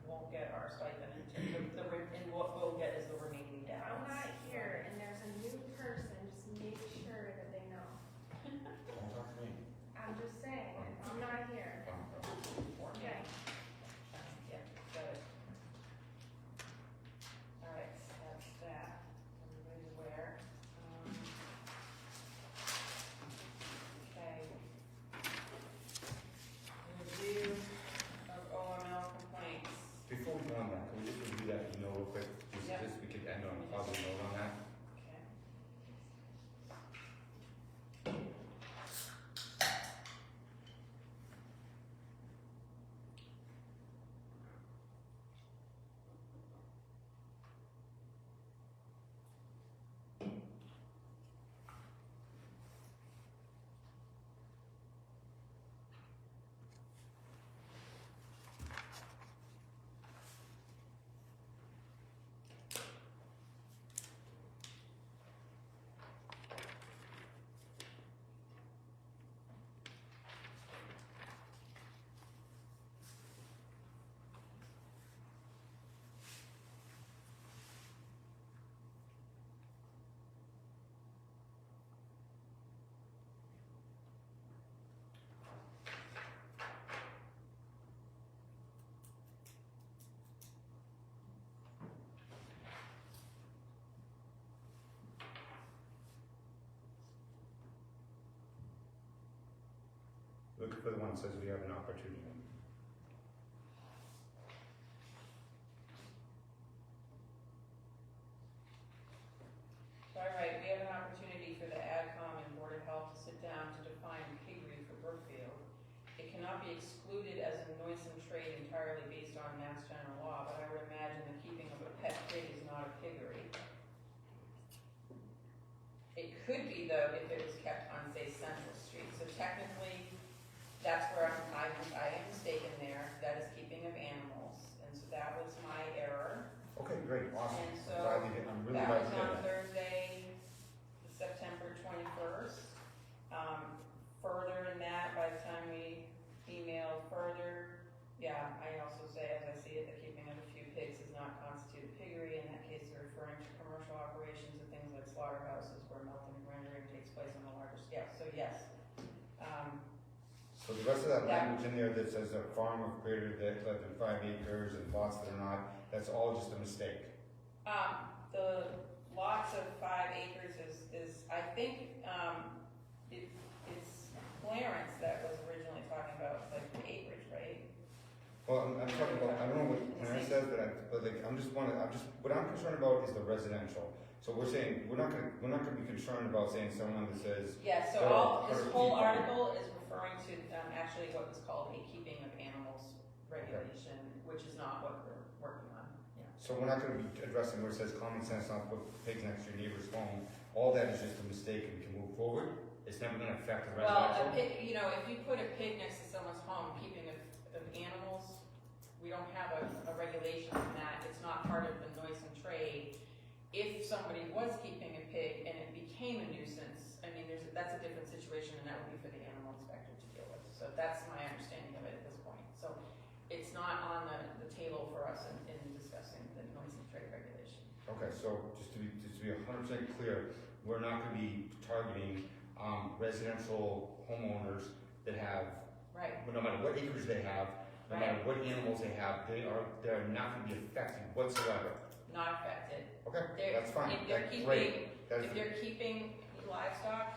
won't get our stipend until and what we'll get is the remaining If I'm balance. not here and there's a new person, just make sure that they know. Don't talk to me. I'm just saying, if I'm not here. Okay. Yeah, good. All right, so that's that. Everybody's aware. Okay. Review of OML complaints. Before we go on that, can we just review that email real quick? Yep. Just we could end on a positive note on that. Okay. Looking for the one that says we have an opportunity. All right, we have an opportunity for the AdCom and Board of Health to sit down to define piggery for Brookfield. It cannot be excluded as a noisome trade entirely based on Mass General Law, but I would imagine the keeping of a pet pig is not a piggery. It could be though if it was kept on, say, Central Street. So technically, that's where I am mistaken there. That is keeping of animals, and so that was my error. Okay, great, awesome. And so I'm really that glad was to hear on that. Thursday, September 21st. Further in that, by the time we emailed further, yeah, I also say, as I see it, the keeping of a few pigs does not constitute a piggery. In that case, they're referring to commercial operations and things like slaughterhouses where melting and rendering takes place on a larger scale. So yes. So the rest of that Yeah. language in there that says a farm of greater than 5 acres and lots that are not, that's all just a mistake. The lots of 5 acres is I think, it's Clarence that was originally talking about, like, the acreage, right? Well, I'm talking about, I don't know what Clarence says, but like, what I'm concerned about is the residential. So we're saying, we're not gonna be concerned about saying someone that says, Yeah, so this whole article is referring to, actually what was called a keeping of animals regulation, which is not what we're working on, yeah. so we're not gonna be addressing where it says common sense, not put pigs next to your neighbor's home. All that is just a mistake and we can move forward. It's never gonna affect the Well, residential. a pig, if you put a pig next to someone's home, keeping of animals, we don't have a regulation on that. It's not part of the noisome trade. If somebody was keeping a pig and it became a nuisance, I mean, that's a different situation, and that would be for the animal inspector to deal with. So that's my understanding of it at this point. So it's not on the table for us in discussing the noisome trade regulation. Okay, so just to be 100% clear, we're not gonna be targeting residential homeowners that have, Right. no matter what acres they have, no matter what animals they have, they're not gonna be affected whatsoever. Not affected. Okay, that's fine. If they're That's keeping, great. That's if they're keeping livestock,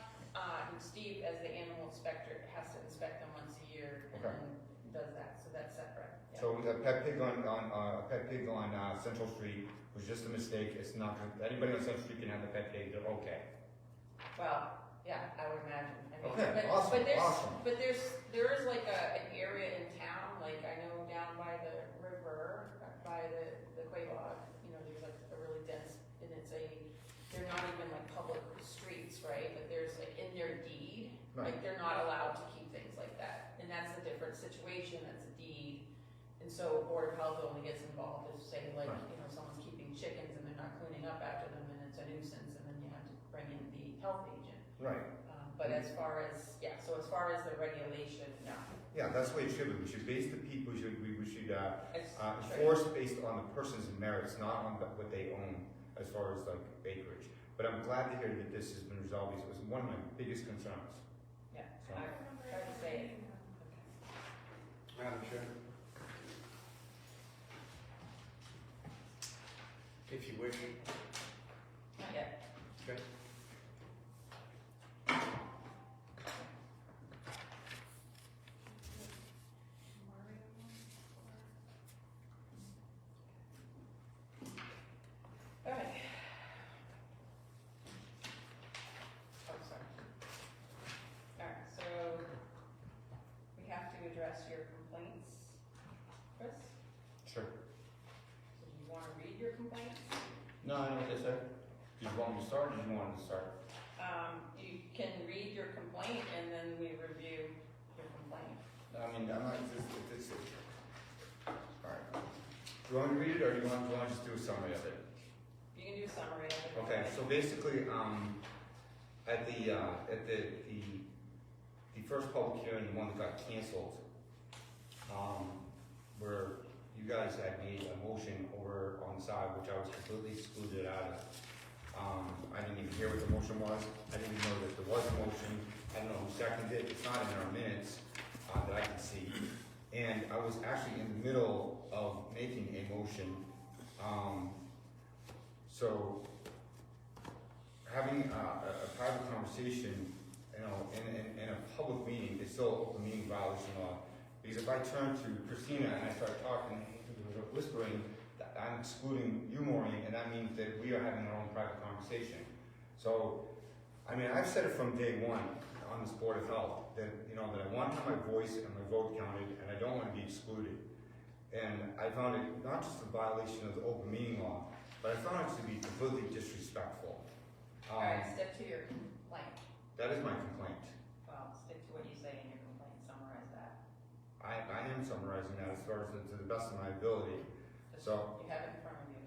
Steve, as the animal inspector, has to inspect them once a year and Okay. does that, so that's separate, yeah. So a pet pig on Central Street was just a mistake. It's not, anybody on Central Street can have a pet pig, they're okay. Well, yeah, I would imagine. I mean, Okay, but, awesome, but there's, awesome. but there is like an area in town, like I know down by the river, by the Quabog, you know, there's like a really dense, and they're not even like public streets, right? But there's like in their deed, Right. like they're not allowed to keep things like that. And that's a different situation, that's a deed. And so Board of Health only gets involved if say like, Right. you know, someone's keeping chickens and they're not cleaning up after them and it's a nuisance and then you have to bring in the health agent. Right. But as far as the regulation, no. Yeah, that's the way it should be. We should base the people, we should It's enforce based on the person's merits, not on what they own as far as like acreage. But I'm glad to hear that this has been resolved because it was one of my biggest concerns. Yeah, So, I tried to say it. Madam Chair? If you wish. Not yet. Okay. Okay. Oh, sorry. Alright, so we have to address your complaints, Chris? Sure. So do you wanna read your complaints? No, I know what they said. Do you want me to start or do you want me to start? You can read your complaint and then we review your complaint. I mean, I'm not, this is, alright. Do you want me to read it or do you want to just do a summary of it? You can do a summary of it. Okay, so basically, at the first public hearing, the one that got canceled, where you guys had made a motion over on the side, which I was completely excluded out of. I didn't even hear what the motion was. I didn't even know that there was a motion. I don't know who seconded it. It's not in our minutes that I can see. And I was actually in the middle of making a motion. So having a private conversation, you know, in a public meeting is still open meeting violation law. Because if I turn to Christina and I start talking, whispering, I'm excluding you, Maureen, and that means that we are having our own private conversation. So, I mean, I've said it from day one on this Board of Health that, you know, that I want to have my voice and my vote counted, and I don't want to be excluded. And I found it not just a violation of the open meeting law, but I found it to be completely disrespectful. Alright, stick to your complaint. That is my complaint. Well, stick to what you say in your complaint, summarize that. I am summarizing that as far as to the best of my ability. Just- So- You have it in front of you.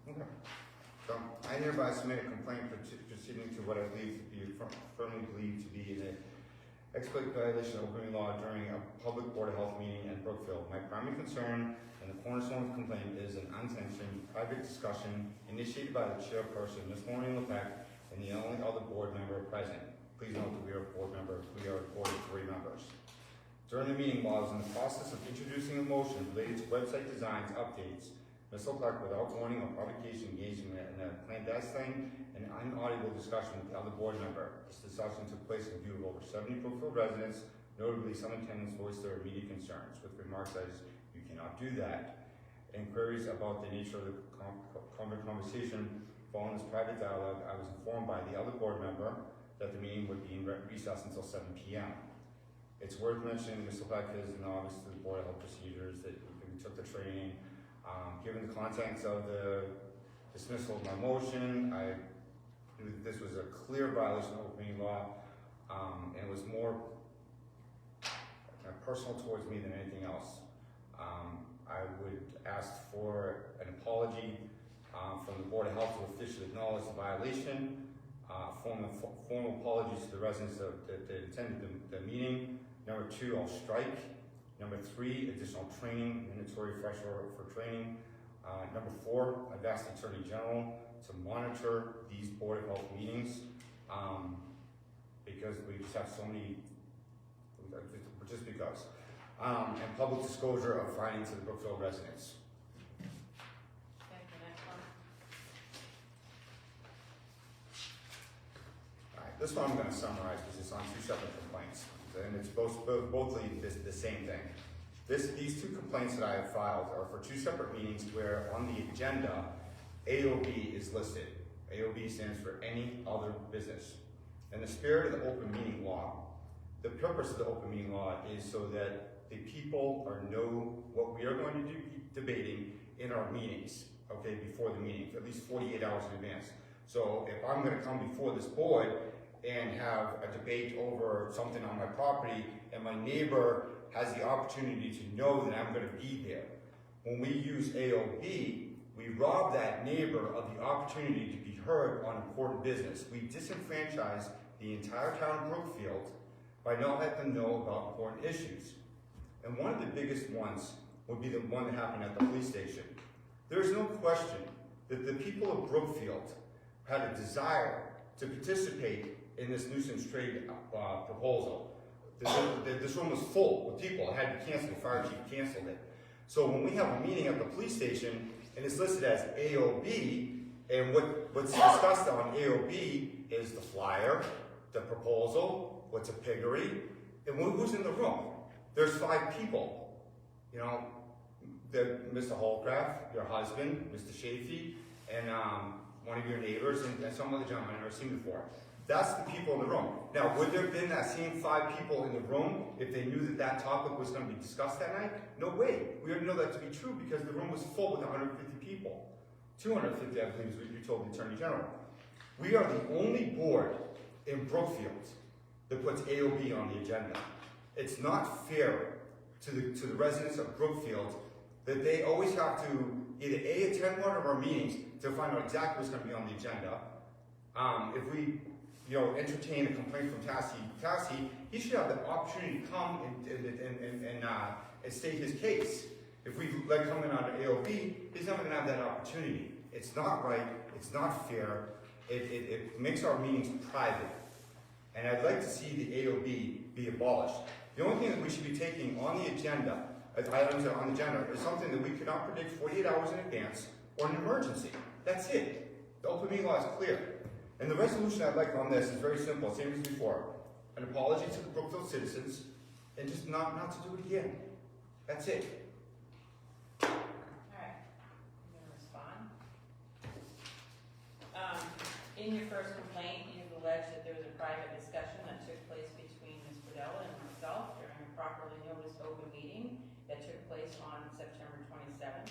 Okay. So I hereby submit a complaint proceeding to what I believe to be, firmly believe to be an explicit violation of open meeting law during a public Board of Health meeting in Brookfield. My primary concern and the cornerstone of the complaint is an unsanctioned private discussion initiated by the chairperson, Ms. Maureen LePeck, and the only other board member present. Please note that we are a board of 3 members. During the meeting, while I was in the process of introducing a motion related to website designs updates, Ms. LePeck, without warning or provocation, engaged in a clandestine and inaudible discussion with the other board member. This discussion took place in view of over 70 Brookfield residents. Notably, some attendants voiced their immediate concerns with remarks as, "You cannot do that." Inquiries about the nature of the conversation following this private dialogue, I was informed by the other board member that the meeting would be in recess until 7 p.m. It's worth mentioning Ms. LePeck is a novice to the Board of Health procedures, that we took the training. Given the context of the dismissal of my motion, I knew that this was a clear violation of open meeting law, and it was more personal towards me than anything else. I would ask for an apology from the Board of Health to officially acknowledge the violation, formal apologies to the residents that attended the meeting. Number 2, I'll strike. Number 3, additional training, mandatory refresher for training. Number 4, I've asked the Attorney General to monitor these Board of Health meetings because we just have so many, just because. And public disclosure of findings to the Brookfield residents. this one I'm gonna summarize because it's on 2 separate complaints. And it's both the same thing. These 2 complaints that I have filed are for 2 separate meetings where on the agenda, AOB is listed. AOB stands for any other business. In the spirit of the open meeting law, the purpose of the open meeting law is so that the people know what we are going to be debating in our meetings, okay, before the meeting, at least 48 hours in advance. So if I'm gonna come before this board and have a debate over something on my property and my neighbor has the opportunity to know that I'm gonna be there, when we use AOB, we rob that neighbor of the opportunity to be heard on important business. We disenfranchise the entire town of Brookfield by not letting them know about important issues. And one of the biggest ones would be the one that happened at the police station. There's no question that the people of Brookfield had a desire to participate in this nuisance trade proposal. This room was full with people. It had to be canceled. The fire chief canceled it. So when we have a meeting at the police station and it's listed as AOB, and what's discussed on AOB is the flyer, the proposal, what's a piggery, and who's in the room. There's 5 people. You know, Mr. Holcraft, your husband, Mr. Chafee, and one of your neighbors, and some other gentleman I've never seen before. That's the people in the room. Now, would there have been that same 5 people in the room if they knew that that topic was going to be discussed that night? No way. We already know that to be true because the room was full with 150 people. 250, I believe, is what you told the Attorney General. We are the only board in Brookfield that puts AOB on the agenda. It's not fair to the residents of Brookfield that they always have to either attend one of our meetings to find out exactly what's going to be on the agenda. If we entertain a complaint from Tassie, he should have the opportunity to come and state his case. If we let him in on AOB, he's not going to have that opportunity. It's not right. It's not fair. It makes our meetings private. And I'd like to see the AOB be abolished. The only thing that we should be taking on the agenda, as items on the agenda, is something that we cannot predict 48 hours in advance or an emergency. That's it. The open meeting law is clear. And the resolution I'd like on this is very simple, same as before. An apology to the Brookfield citizens, and just not to do it again. That's it. Alright, I'm gonna respond. In your first complaint, you've alleged that there was a private discussion that took place between Ms. Burdella and myself during a properly noticed open meeting that took place on September 27th.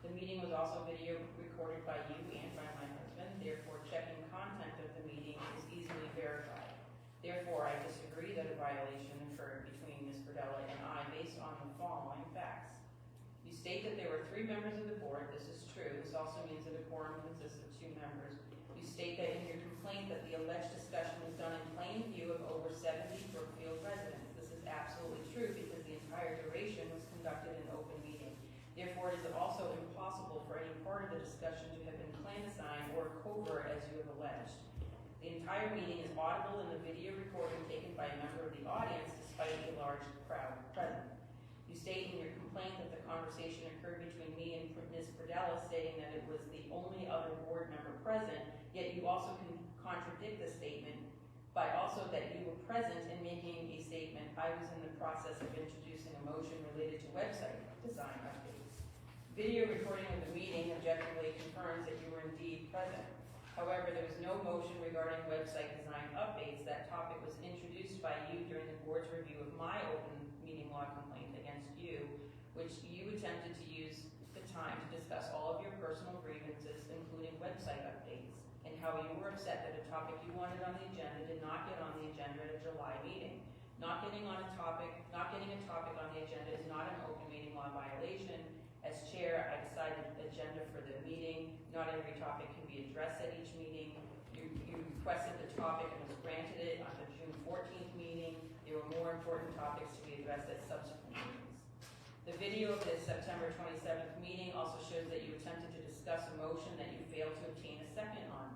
The meeting was also video recorded by you and by my husband, therefore checking content of the meeting is easily verified. Therefore, I disagree that a violation occurred between Ms. Burdella and I based on the following facts. You state that there were 3 members of the board. This is true. This also means that a quorum consists of 2 members. You state that in your complaint that the alleged discussion was done in plain view of over 70 Brookfield residents. This is absolutely true because the entire duration was conducted in an open meeting. Therefore, it is also impossible for any part of the discussion to have been clandestine or covert as you have alleged. The entire meeting is audible in the video recording taken by a member of the audience despite a large crowd present. You state in your complaint that the conversation occurred between me and Ms. Burdella, stating that it was the only other board member present, yet you also can contradict the statement by also that you were present in making a statement, I was in the process of introducing a motion related to website design updates. Video recording of the meeting objectively confirms that you were indeed present. However, there was no motion regarding website design updates. That topic was introduced by you during the board's review of my open meeting law complaint against you, which you attempted to use the time to discuss all of your personal grievances, including website updates, and how you were upset that a topic you wanted on the agenda did not get on the agenda at a July meeting. Not getting a topic on the agenda is not an open meeting law violation. As chair, I decided the agenda for the meeting. Not every topic can be addressed at each meeting. You requested the topic and was granted it on the June 14th meeting. There were more important topics to be addressed at subsequent meetings. The video of the September 27th meeting also shows that you attempted to discuss a motion that you failed to obtain a second on.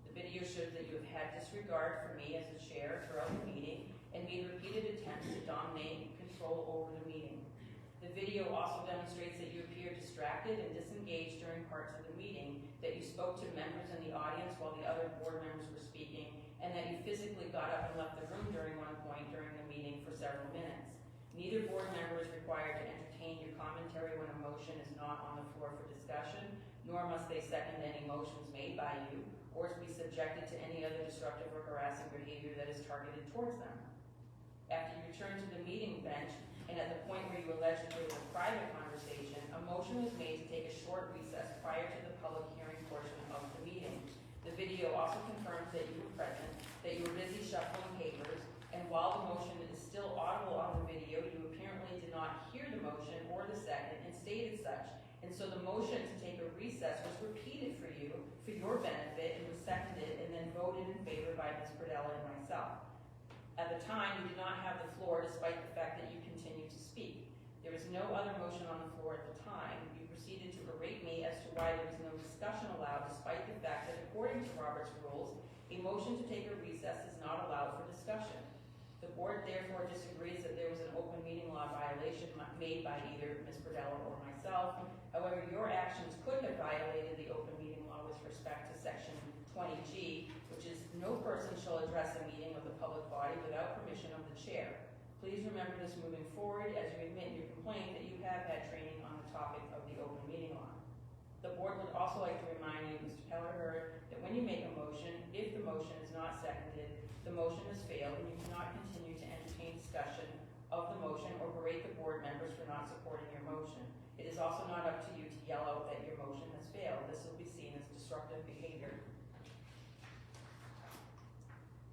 The video shows that you have had disregard for me as the chair throughout the meeting and made repeated attempts to dominate and control over the meeting. The video also demonstrates that you appeared distracted and disengaged during parts of the meeting, that you spoke to members in the audience while the other board members were speaking, and that you physically got up and left the room during one point during the meeting for several minutes. Neither board member is required to entertain your commentary when a motion is not on the floor for discussion, nor must they second any motions made by you, or be subjected to any other disruptive or harassing behavior that is targeted towards them. After you return to the meeting bench, and at the point where you allege that there was a private conversation, a motion was made to take a short recess prior to the public hearing portion of the meeting. The video also confirms that you were present, that you were busy shuffling papers, and while the motion is still audible on the video, you apparently did not hear the motion or the second and stated such. And so the motion to take a recess was repeated for you, for your benefit, and was seconded and then voted in favor by Ms. Pradella and myself. At the time, you did not have the floor despite the fact that you continued to speak. There was no other motion on the floor at the time. You proceeded to berate me as to why there was no discussion allowed despite the fact that according to Robert's rules, a motion to take a recess is not allowed for discussion. The board therefore disagrees that there was an open meeting law violation made by either Ms. Pradella or myself. However, your actions could have violated the open meeting law with respect to section 20G, which is no person shall address a meeting of the public body without permission of the chair. Please remember this moving forward as you admit in your complaint that you have had training on the topic of the open meeting law. The board would also like to remind you, Mr. Kelleher, that when you make a motion, if the motion is not seconded, the motion has failed and you cannot continue to entertain discussion of the motion or berate the board members for not supporting your motion. It is also not up to you to yell out that your motion has failed. This will be seen as disruptive behavior.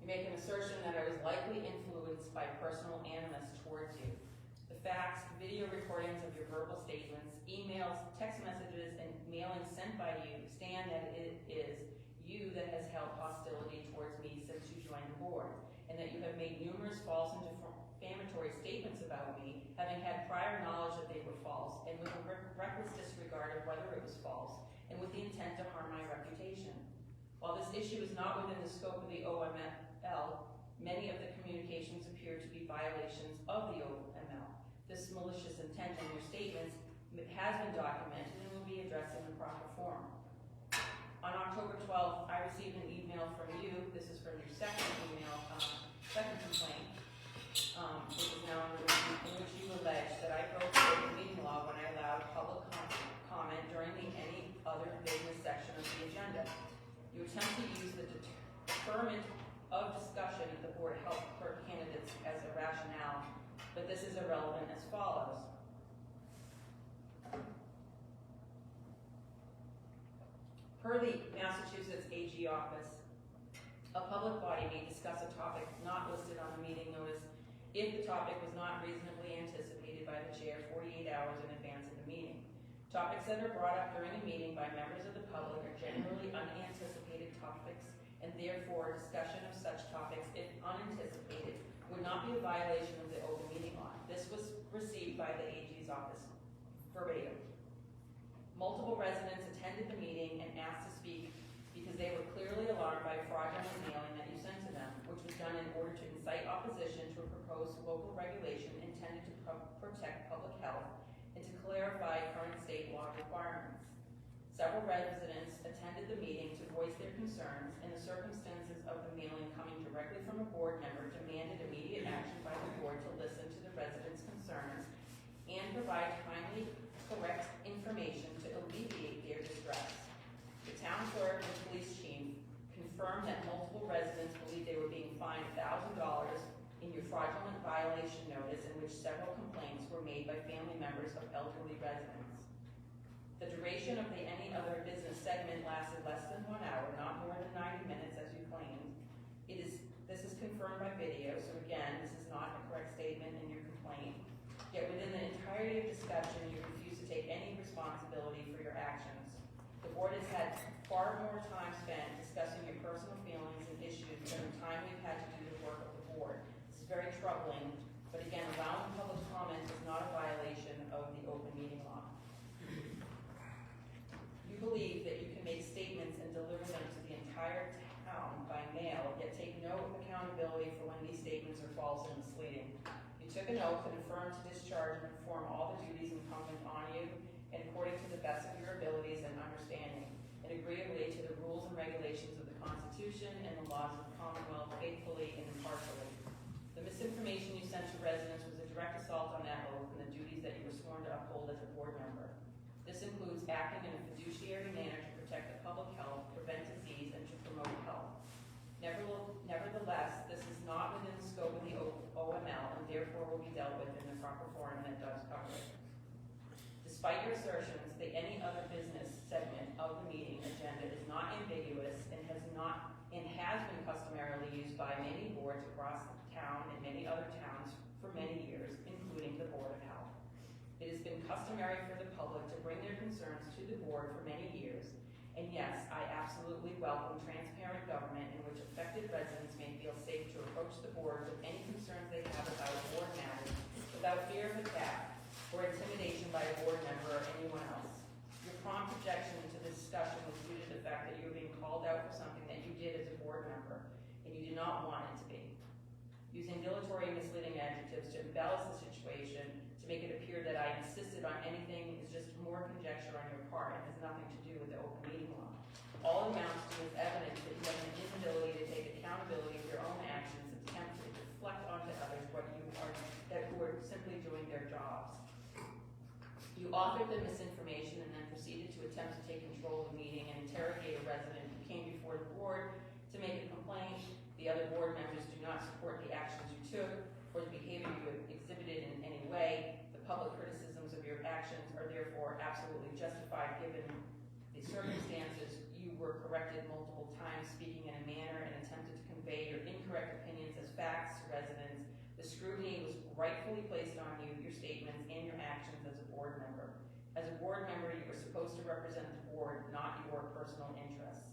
You make an assertion that I was likely influenced by personal animus towards you. The facts, video recordings of your verbal statements, emails, text messages, and mailings sent by you stand that it is you that has held hostility towards me since you joined the board, and that you have made numerous false and defamatory statements about me, having had prior knowledge that they were false, and with a reckless disregard of whether it was false, and with the intent to harm my reputation. While this issue is not within the scope of the OML, many of the communications appear to be violations of the OML. This malicious intent in your statements has been documented and will be addressed in the proper form. On October 12th, I received an email from you. This is from your second email, second complaint, which is now under review, in which you allege that I broke the open meeting law when I allowed public comment during the any other business section of the agenda. You attempt to use the deferment of discussion at the Board of Health for candidates as a rationale, but this is irrelevant as follows. Per the Massachusetts AG office, a public body may discuss a topic not listed on the meeting notice if the topic was not reasonably anticipated by the chair 48 hours in advance of the meeting. Topics that are brought up during a meeting by members of the public are generally unanticipated topics, and therefore discussion of such topics, if unanticipated, would not be a violation of the open meeting law. This was received by the AG's office verbatim. Multiple residents attended the meeting and asked to speak because they were clearly alarmed by fraudulent mailing that you sent to them, which was done in order to incite opposition to a proposed local regulation intended to protect public health and to clarify current state law requirements. Several residents attended the meeting to voice their concerns, and the circumstances of the mailing coming directly from a board member demanded immediate action by the board to listen to the residents' concerns and provide timely, correct information to alleviate their distress. The town clerk and police chief confirmed that multiple residents believed they were being fined $1,000 in your fraudulent violation notice, in which several complaints were made by family members of elderly residents. The duration of the any other business segment lasted less than 1 hour, not more than 90 minutes as you claimed. This is confirmed by video, so again, this is not a correct statement in your complaint. Yet within the entirety of discussion, you refuse to take any responsibility for your actions. The board has had far more time spent discussing your personal feelings and issues than the time we've had to do the work of the board. This is very troubling, but again, allowing public comment is not a violation of the open meeting law. You believe that you can make statements and deliver them to the entire town by mail, yet take no accountability for when these statements are false and misleading. You took an oath and affirmed to discharge and perform all the duties incumbent on you, and according to the best of your abilities and understanding, and agreeably to the rules and regulations of the Constitution Constitution and the laws of the Commonwealth faithfully and impartially. The misinformation you sent to residents was a direct assault on that oath and the duties that you were sworn to uphold as a board member. This includes acting in a fiduciary manner to protect the public health, prevent disease, and to promote health. Nevertheless, this is not within the scope of the OML and therefore will be dealt with in the proper forum that does cover it. Despite your assertions that any other business segment of the meeting agenda is not ambiguous and has been customarily used by many boards across the town and many other towns for many years, including the Board of Health. It has been customary for the public to bring their concerns to the board for many years, and yes, I absolutely welcome transparent government in which affected residents may feel safe to approach the board with any concerns they have about board matters without fear of attack or intimidation by a board member or anyone else. Your prompt objection to this discussion was due to the fact that you were being called out for something that you did as a board member, and you did not want it to be. Using dilatory and misleading adjectives to embellish the situation, to make it appear that I insisted on anything is just more conjecture on your part and has nothing to do with the open meeting law. All amounts to is evidence that you have an inability to take accountability of your own actions and attempt to deflect onto others who are simply doing their jobs. You authored the misinformation and then proceeded to attempt to take control of the meeting and interrogate a resident who came before the board to make a complaint. The other board members do not support the actions you took or the behavior you exhibited in any way. The public criticisms of your actions are therefore absolutely justified given the circumstances. You were corrected multiple times, speaking in a manner and attempted to convey your incorrect opinions as facts to residents. The scrutiny was rightfully placed on you, your statements, and your actions as a board member. As a board member, you were supposed to represent the board, not your personal interests.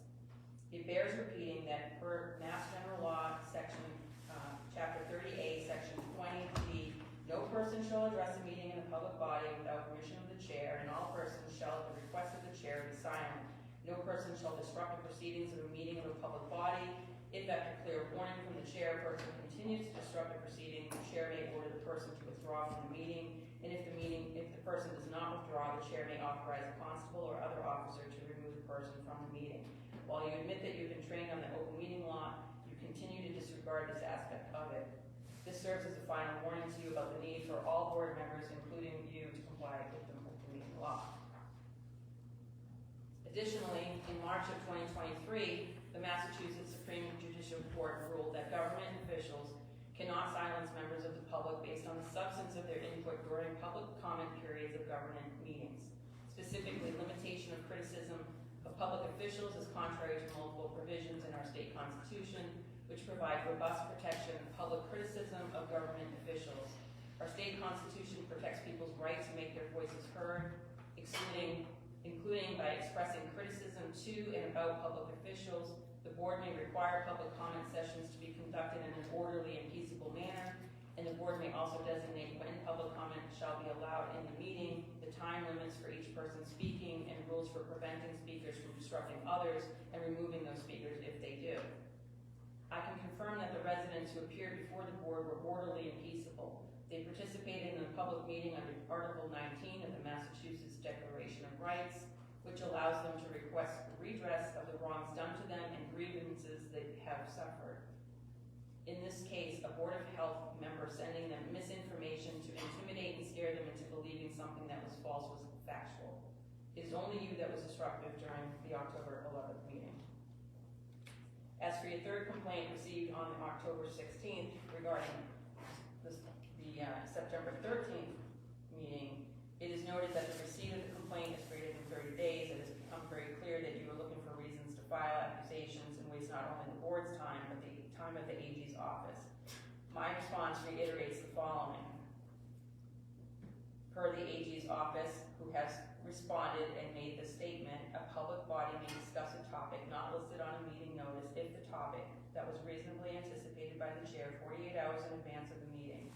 It bears repeating that per Mass General Law, Chapter 30A, Section 20D, no person shall address a meeting in a public body without permission of the chair, and all persons shall, at the request of the chair, be silent. No person shall disrupt the proceedings of a meeting of a public body. If after clear warning from the chair, a person continues to disrupt the proceeding, the chair may order the person to withdraw from the meeting, and if the person does not withdraw, the chair may authorize a constable or other officer to remove the person from the meeting. While you admit that you've been trained on the open meeting law, you continue to disregard this aspect of it. This serves as a final warning to you about the need for all board members, including you, to comply with the open meeting law. Additionally, in March of 2023, the Massachusetts Supreme Judicial Court ruled that government officials cannot silence members of the public based on the substance of their input during public comment periods of government meetings. Specifically, limitation of criticism of public officials is contrary to multiple provisions in our state constitution, which provide robust protection of public criticism of government officials. Our state constitution protects people's right to make their voices heard, including by expressing criticism to and about public officials. The board may require public comment sessions to be conducted in an orderly and peaceable manner, and the board may also designate when public comment shall be allowed in the meeting, the time limits for each person speaking, and rules for preventing speakers from disrupting others and removing those speakers if they do. I can confirm that the residents who appeared before the board were orderly and peaceable. They participated in a public meeting under Article 19 of the Massachusetts Declaration of Rights, which allows them to request redress of the wrongs done to them and grievances they have suffered. In this case, a Board of Health member sending them misinformation to intimidate and scare them into believing something that was false was factual. It is only you that was disruptive during the October 11th meeting. As for your third complaint received on October 16th regarding the September 13th meeting, it is noted that the receipt of the complaint is greater than 30 days. It has become very clear that you are looking for reasons to file accusations and waste not only the board's time, but the time of the AG's office. My response reiterates the following. Per the AG's office, who has responded and made the statement, a public body may discuss a topic not listed on a meeting notice if the topic that was reasonably anticipated by the chair 48 hours in advance of the meeting.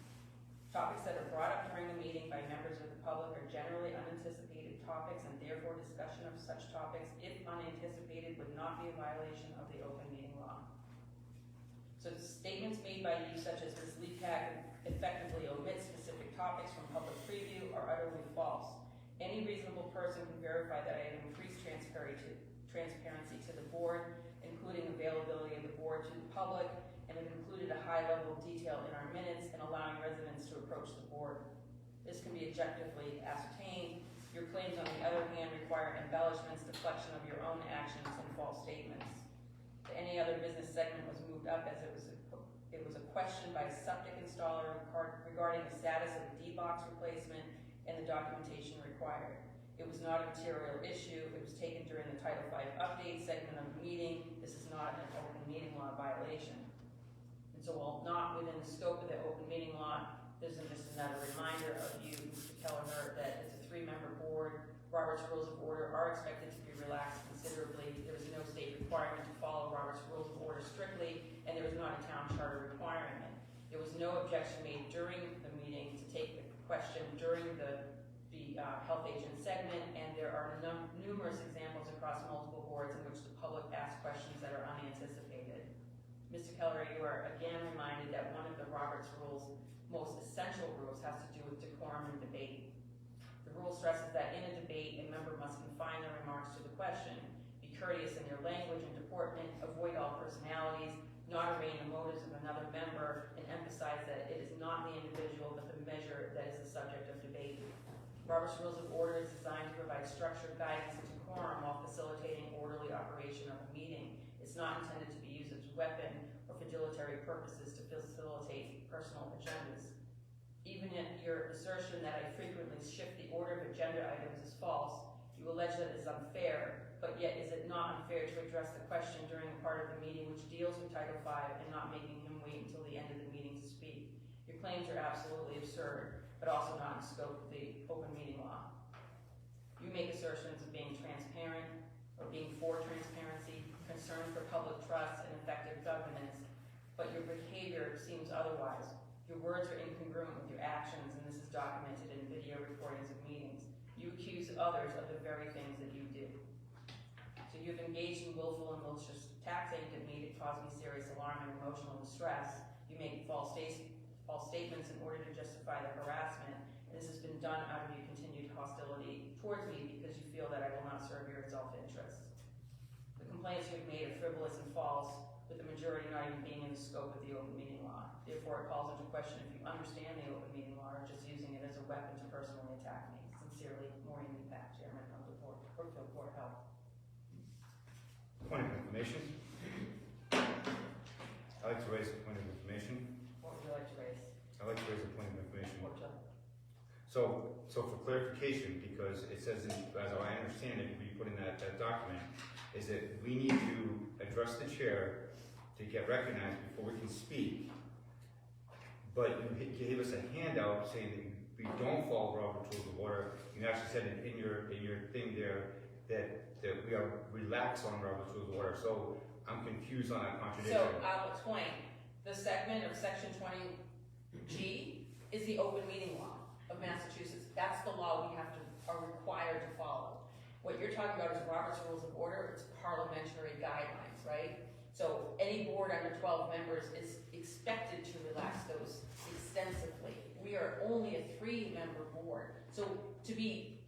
Topics that are brought up during the meeting by members of the public are generally unanticipated topics, and therefore discussion of such topics, if unanticipated, would not be a violation of the open meeting law. So statements made by you, such as Ms. Leapack, effectively omit specific topics from public preview are utterly false. Any reasonable person can verify that I have increased transparency to the board, and including availability of the board to the public, and have included a high level of detail in our minutes and allowing residents to approach the board. This can be objectively ascertained. Your claims, on the other hand, require embellishments, deflection of your own actions, and false statements. Any other business segment was moved up as it was a question by a septic installer regarding the status of a D-box replacement and the documentation required. It was not a material issue. It was taken during the Title V update segment of the meeting. This is not an open meeting law violation. And so while not within the scope of the open meeting law, this is just another reminder of you, Mr. Kelleher, that it's a 3-member board. Robert's Rules of Order are expected to be relaxed considerably. There is no state requirement to follow Robert's Rules of Order strictly, and there is not a town charter requiring it. There was no objection made during the meeting to take the question during the health agent segment, and there are numerous examples across multiple boards in which the public asks questions that are unanticipated. Mr. Keller, you are again reminded that one of the Robert's Rules most essential rules has to do with decorum and debate. The rule stresses that in a debate, a member must confine their remarks to the question, be courteous in their language and deportment, avoid all personalities, not arraign the motives of another member, and emphasize that it is not the individual but the measure that is the subject of debate. Robert's Rules of Order is designed to provide structured guidance and decorum while facilitating orderly operation of a meeting. It's not intended to be used as a weapon or for dilatory purposes to facilitate personal agendas. Even if your assertion that I frequently shift the order of agenda items is false, you allege that it is unfair, but yet is it not unfair to address the question during a part of the meeting which deals with Title V and not making him wait until the end of the meeting to speak? Your claims are absolutely absurd, but also not in scope of the open meeting law. You make assertions of being transparent or being for transparency, concern for public trust and effective governance, but your behavior seems otherwise. Your words are incongruent with your actions, and this is documented in video recordings of meetings. You accuse others of the very things that you do. So you've engaged in willful and malicious attacks aimed at me that cause me serious alarm and emotional distress. You make false statements in order to justify the harassment, and this has been done out of your continued hostility towards me because you feel that I will not serve your self-interest. The complaints you've made are frivolous and false, with the majority not even being in the scope of the open meeting law. Therefore, it calls into question if you understand the open meeting law or just using it as a weapon to personally attack me. Sincerely, Maureen Leapak, Chairman of the Brookfield Board of Health. Point of information. I'd like to raise a point of information. What would you like to raise? I'd like to raise a point of information. What would you? So for clarification, because it says, as I understand it, we put in that document, is that we need to address the chair to get recognized before we can speak. But you gave us a handout saying that we don't follow Robert's Rules of Order. You actually said in your thing there that we are relaxed on Robert's Rules of Order. So I'm confused on that contradiction. So I'll explain. The segment of Section 20G is the open meeting law of Massachusetts. That's the law we are required to follow. What you're talking about is Robert's Rules of Order. It's parliamentary guidelines, right? So any board under 12 members is expected to relax those extensively. We are only a 3-member board. So to be,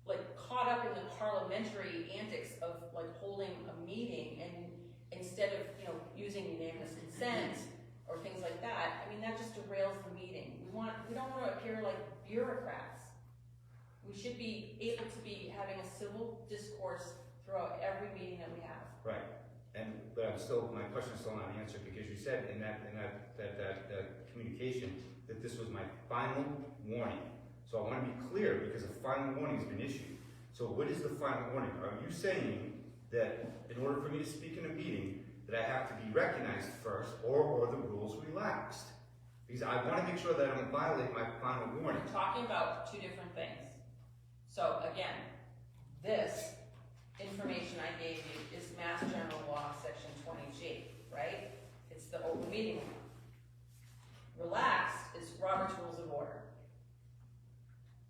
like caught up in the parliamentary antics of like holding a meeting and instead of, using unanimous consent or things like that, I mean, that just derails the meeting. We don't want to appear like bureaucrats. We should be able to be having a civil discourse throughout every meeting that we have. Right. But my question is still not answered because you said in that communication that this was my final warning. So I want to be clear because a final warning has been issued. So what is the final warning? Are you saying that in order for me to speak in a meeting that I have to be recognized first or the rules relaxed? Because I want to make sure that I don't violate my final warning. We're talking about two different things. So again, this information I gave you is Mass General Law, Section 20G, right? It's the open meeting law. Relaxed is Robert's Rules of Order.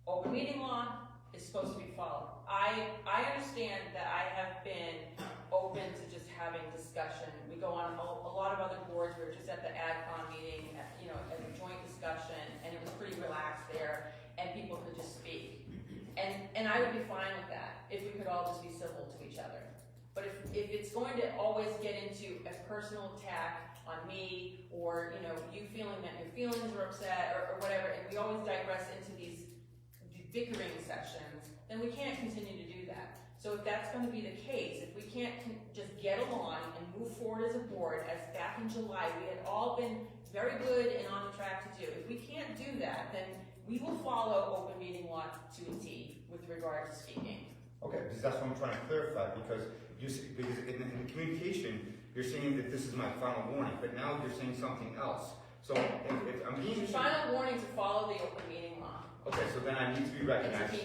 Open meeting law is supposed to be followed. I understand that I have been open to just having discussion. We go on a lot of other boards. We were just at the AdCon meeting, at a joint discussion, and it was pretty relaxed there, and people could just speak. And I would be fine with that if we could all just be civil to each other. But if if it's going to always get into a personal attack on me, or, you know, you feeling that your feelings are upset, or whatever, and we always digress into these bickering sessions, then we can't continue to do that. So if that's gonna be the case, if we can't just get along and move forward as a board, as back in July, we had all been very good and on the track to do. If we can't do that, then we will follow open meeting law to a T with regard to speaking. Okay, because that's what I'm trying to clarify, because because in the communication, you're saying that this is my final warning, but now you're saying something else. So if I'm being... Your final warning to follow the open meeting law. Okay, so then I need to be And recognized. to be,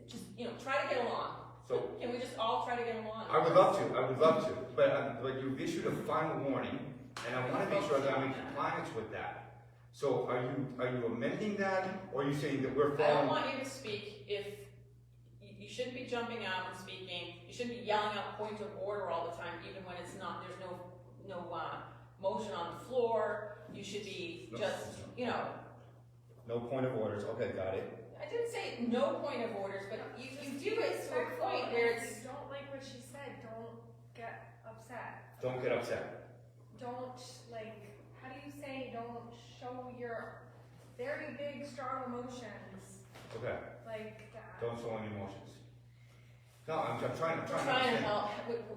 just, you know, try to get along. So Can we just all try to get along? I would love to, but you've issued a final warning, and I want to make sure that I'm in compliance with that. So are you amending that, or are you saying that we're I following? don't want you to speak if, you shouldn't be jumping out and speaking, you shouldn't be yelling out point of order all the time, even when it's not, there's no motion on the floor, you should be just, you know. No point of orders, okay, got it. I didn't say no point of orders, but you do it to a point where it's. If you don't like what she said, don't get upset. Don't get upset. Don't, like, how do you say, don't show your very big, strong emotions, Okay, like that. don't show any emotions. No, I'm trying to We're trying to understand. help,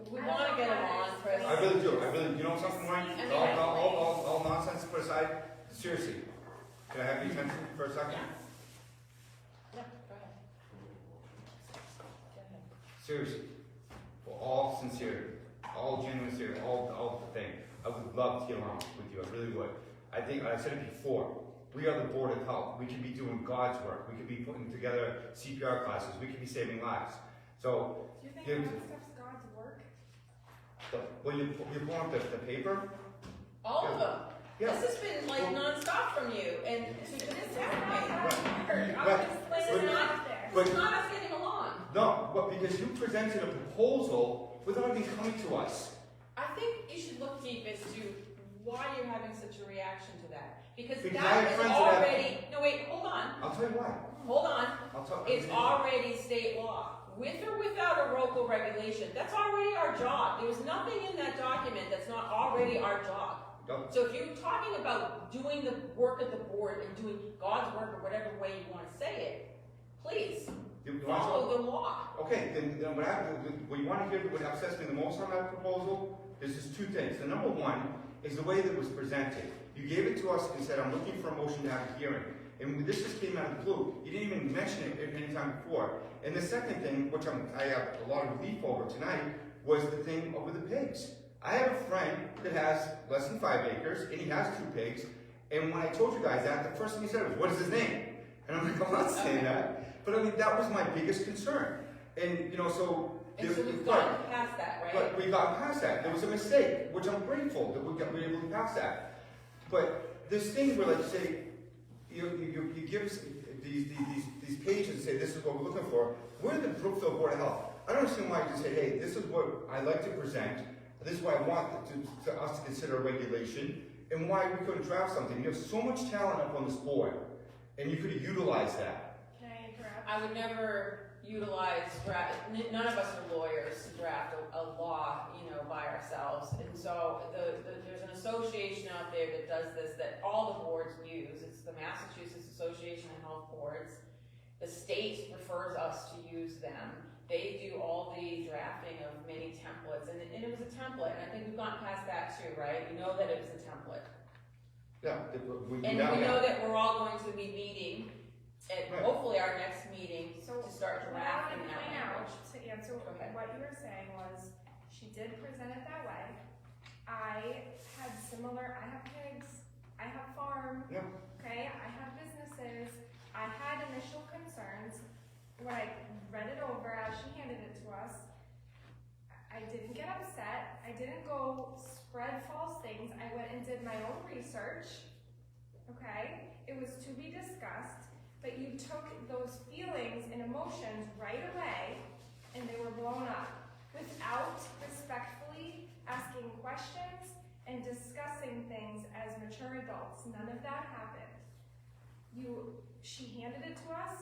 we I wanna don't get know how to along, Chris. I really do, you know something, Ryan? I mean, All nonsense put aside, seriously, can I have your attention for a second? Yeah, go ahead. Go ahead. Seriously, for all sincerity, all genuine sincerity, all the thing, I would love to get along with you, I really would. I think, I said it before, we are the Board of Health, we could be doing God's work, we could be putting together CPR classes, we could be saving lives. So, Do you think Yeah. that stuff's God's work? well, you pull up the paper? All of them. Yeah. This has been like nonstop from you, and to this This is happening. not how it works. I'm But- just laying but- it out there. but- It's not us getting along. No, but because you presented a proposal without even coming to us. I think you should look deep as to why you're having such a reaction to that. Because Because I that have is friends that have- already, no wait, hold on, I'll tell you why. hold on. I'll tell It's already state law. With or without a local regulation, that's already our job. There was nothing in that document that's not already our job. Go. So if you're talking about doing the work of the board and doing God's work or whatever way you want to say it, please You want to- follow the law. Okay, then what you want to hear, what upsets me the most on that proposal is just two things. The number one is the way that it was presented. You gave it to us and said, I'm looking for a motion to have a hearing. And this just came out of the blue. You didn't even mention it any time before. And the second thing, which I have a lot of relief over tonight, was the thing over the pigs. I have a friend that has less than 5 acres, and he has 2 pigs. And when I told you guys that, the first thing he said was, what is his name? And I'm like, I'm not saying that. But I mean, that was my biggest concern. And, you know, so... And so we've gotten past that, right? But we got past that. There was a mistake, which I'm grateful that we were able to pass that. But this thing where, like, say, you give us these pages and say, this is what we're looking for. We're the Brookfield Board of Health. I don't understand why you just say, hey, this is what I like to present. This is what I want us to consider a regulation, and why we couldn't draft something. You have so much talent up on this board, and you could have utilized that. Can I interrupt? I would never utilize none of us are lawyers to draft a law, you know, by ourselves. And so there's an association out there that does this, that all the boards use. It's the Massachusetts Association of Health Boards. The state refers us to use them. They do all the drafting of many templates, and it was a template, and I think we've gone past that too, right? We know that it was a template. Yeah, And we know that we're all going to be meeting at Right. hopefully our next meeting So to start what I drafting wanna that point out, language. to answer Okay. what you were saying was, she did present it that way. I have pigs, I have farm, Yeah. okay, I have businesses, I had initial concerns. When I read it over as she handed it to us, I didn't get upset, I didn't go spread false things, I went and did my own research, okay? It was to be discussed, but you took those feelings and emotions right away, and they were blown up, without respectfully asking questions and discussing things as mature adults. None of that happened. She handed it to us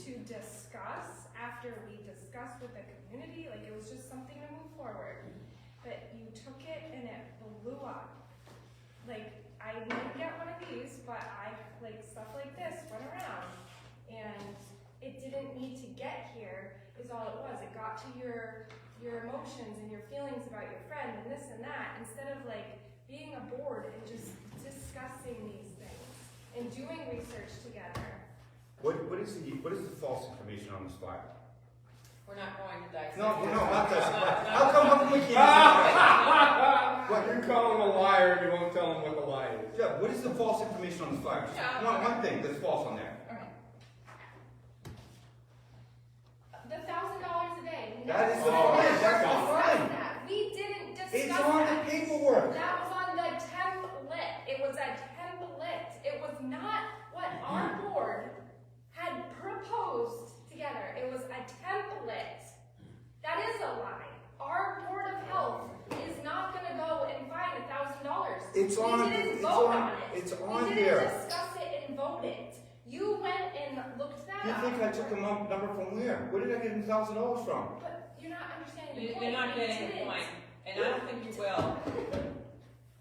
to discuss after we discussed with the community, like it was just something to move forward. but you took it and it blew up. Like, I didn't get one of these, but stuff like this went around, and it didn't need to get here, is all it was. It got to your emotions and your feelings about your friend and this and that, instead of being a board and just discussing these things and doing research together. What is the false information on this file? We're not going to dissect. No, not that. How come we can't? What, you call him a liar and you won't tell him what the lie is? Yeah, what is the false information on this file? Just Yeah. one thing that's false on there. Okay. The $1,000 a day. That is the Oh, fine. that's That's the fine. fine. We didn't discuss It's on that. the paperwork. That was on the template. It was a template. It was not what our board had proposed together. It was a template. That is a lie. Our Board of Health is not going to go and find $1,000. It's on. We didn't It's vote on. on it. It's on we here. didn't discuss it and vote it. You went and looked that You up. think I took a number from where? Where did I get $1,000 from? But you're not understanding the point. You're not You getting the didn't. point, and I don't think you will.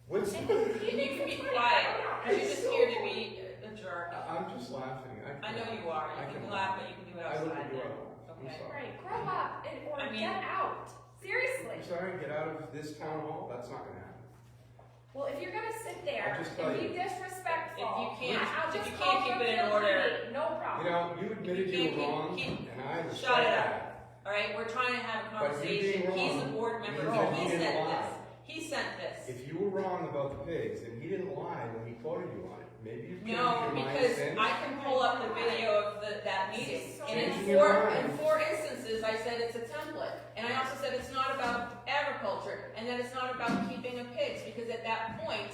What's And You need to be quiet, because you're just here to be a jerk. I'm just laughing. I know you are, you can laugh, but you can do it I look outside at you, now. I'm Okay. sorry. Right, grow up or I mean- get out. Seriously. I'm sorry, get out of this town hall, that's not gonna happen. Well, if you're gonna sit there I'll just tell and be you. disrespectful, If you can't- I'll if just you call can't keep it in Brookfield order. PD, no problem. You know, you admitted You you can't were wrong, keep- and I respect Shut it up. that. All right, we're trying to have a But you being conversation. He's a wrong board member, means so that he he didn't sent lie. this. He sent this. If you were wrong about the pigs, and he didn't lie when he quoted you on it, maybe you've changed No, your mind because since. I can pull up the video of that meeting. So And Changing your mind. in four instances, I said it's a template. And I also said it's not about agriculture, and that it's not about keeping of pigs, because at that point,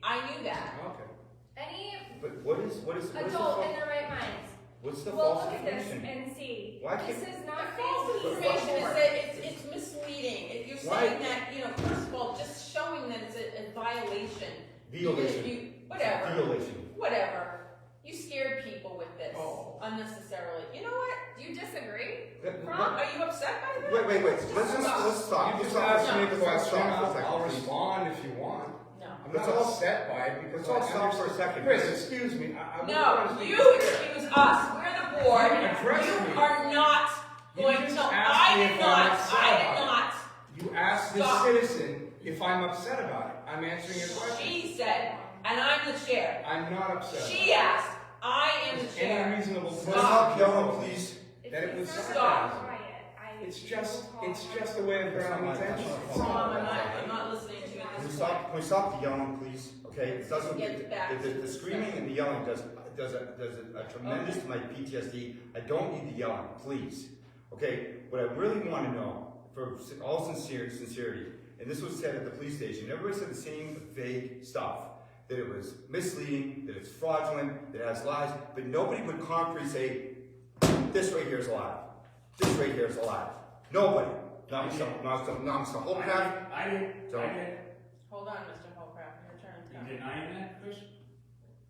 I knew that. Okay. Any But what is the adult in their right mind what's the will false look at this information? and see, Why this can't- is The not false fancy. information is that it's misleading. You're Why- saying that, first of all, just showing that it's a violation. Violation. Whatever. Violation. Whatever. You scared people with this Oh. unnecessarily. You know what? Do you disagree? Are you upset by that? Wait. Let's stop. You just Let's asked stop. me a Let's question, stop for a second, I'll please. respond if you want. No. I'm Let's not all- upset by it because let's all I stop for a understand- second. Chris, excuse me, I No, want to you speak clear. accuse us. We're the board. You addressed me. You are not You going just to. asked I me did if not. I'm upset I about did it. not. You asked this Stop. citizen if I'm upset about it. I'm answering your question. She said, and I'm the chair. I'm not upset. She asked. I am the Is any chair. reasonable Let's person? stop yelling, please. That it was If he's not stop. quiet, It's just a way of drawing attention. It's Mom, all. I'm not listening to you at Can we this stop? point. Can we stop the yelling, please? Okay, it doesn't. Get back The screaming and the yelling does a tremendous to my PTSD. I don't need the yelling, please. Okay, what I really want to know, for all sincerity, and this was said at the police station. Everybody said the same vague stuff. That it was misleading, that it's fraudulent, that it has lies, but nobody would concretely say, this right here is a lie. This right here is a lie. Nobody. Not Mr. Holcraft. I did. Hold on, Mr. Holcraft. Your turn. You denying that, Chris?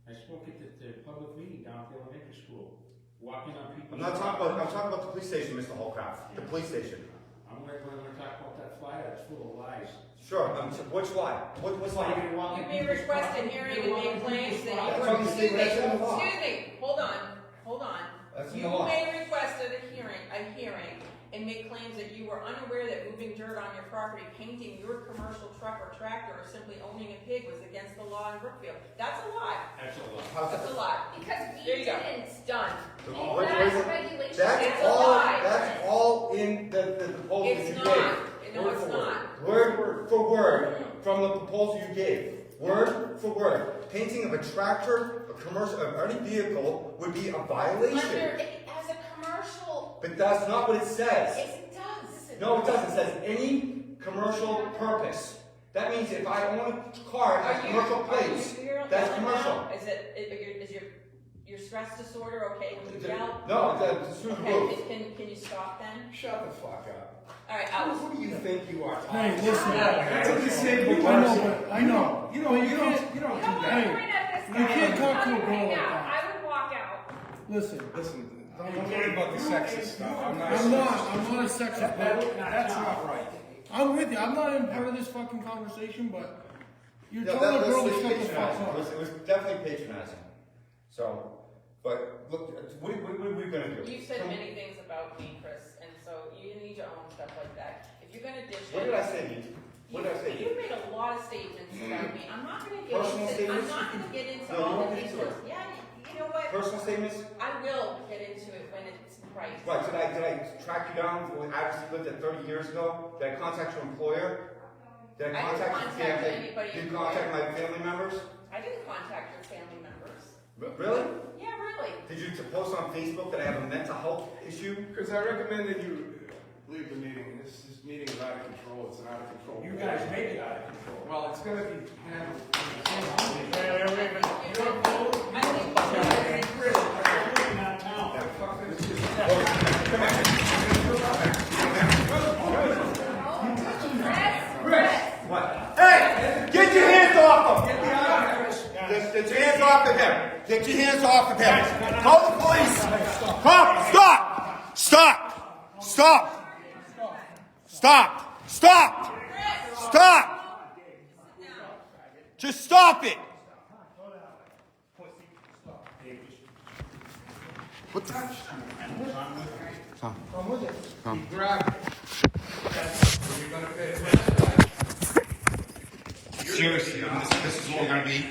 I spoke at the public meeting down at the elementary school, walking on people's. I'm talking about the police station, Mr. Holcraft. The police station. I'm gonna talk about that flyer that's full of lies. Sure, which lie? What's lie? You may request a hearing and make claims that you That's were. on the state, that's in the law. Excuse me. Hold on. That's in You the law. may request a hearing, and make claims that you were unaware that moving dirt on your property, painting your commercial truck or tractor, or simply owning a pig was against the law in Brookfield. That's a lie. That's a lie. How's That's that? a lie. Because There we you go. didn't. Done. Wait, That's wait, regulation. That's It's a all. lie. That's all in the proposal It's you not. gave. No, Word it's for not. Word for word from the proposal you gave. Word for word. Painting of a tractor, a commercial, or any vehicle would be a violation. As a commercial, But that's not what it says. it does. No, it doesn't. It says any commercial purpose. That means if I own a car that has commercial plates, that's commercial. Is your stress disorder okay? Can you yell? No, it's through the roof. Okay, can you stop then? Shut the fuck up. All right, Who do you think you are? Hey, listen, That's a disabled I know, person. but I know. You don't do You don't that. want to point at this guy. You can't talk to a I'm girl gonna hang like out. that. I would walk out. Listen, Don't worry about the sexist stuff. I'm not a sexist, but That's not right. I'm with you. I'm not in part of this fucking conversation, but you're Yeah, telling a girl to was shut the fuck patronizing. up. It was definitely patronizing. So, but look, what are we gonna do? You've said many things about me, Chris, and so you need to own stuff like that. If you're gonna dish it. What did I say to you? What did I say to you? You made a lot of statements about me. I'm not gonna get Personal into, statements? I'm not gonna get into No, you all won't the get into details. Yeah, you know what? Personal statements? I will get into it when it's right. Right, did I track you down when I obviously lived there 30 years ago? Did I contact your employer? Did I I didn't contact your contact family? anybody Did you employer. contact my family members? I didn't contact your family members. Really? Yeah, really. Did you post on Facebook that I have a mental health issue? Chris, I recommend that you leave the meeting. This meeting is out of control. It's an out of control. You guys make it out of control. Well, it's gonna be handled. I think Chris, I'm living out of town. What? Hey! Get your hands off him! Get your hands off of him! Get your hands off of him! Call the police! Come! Stop! Stop! Stop! Stop! Stop! Stop! Just stop it! What the? Come. Come. Grab it. You're gonna pay. Seriously, this is what we're gonna be.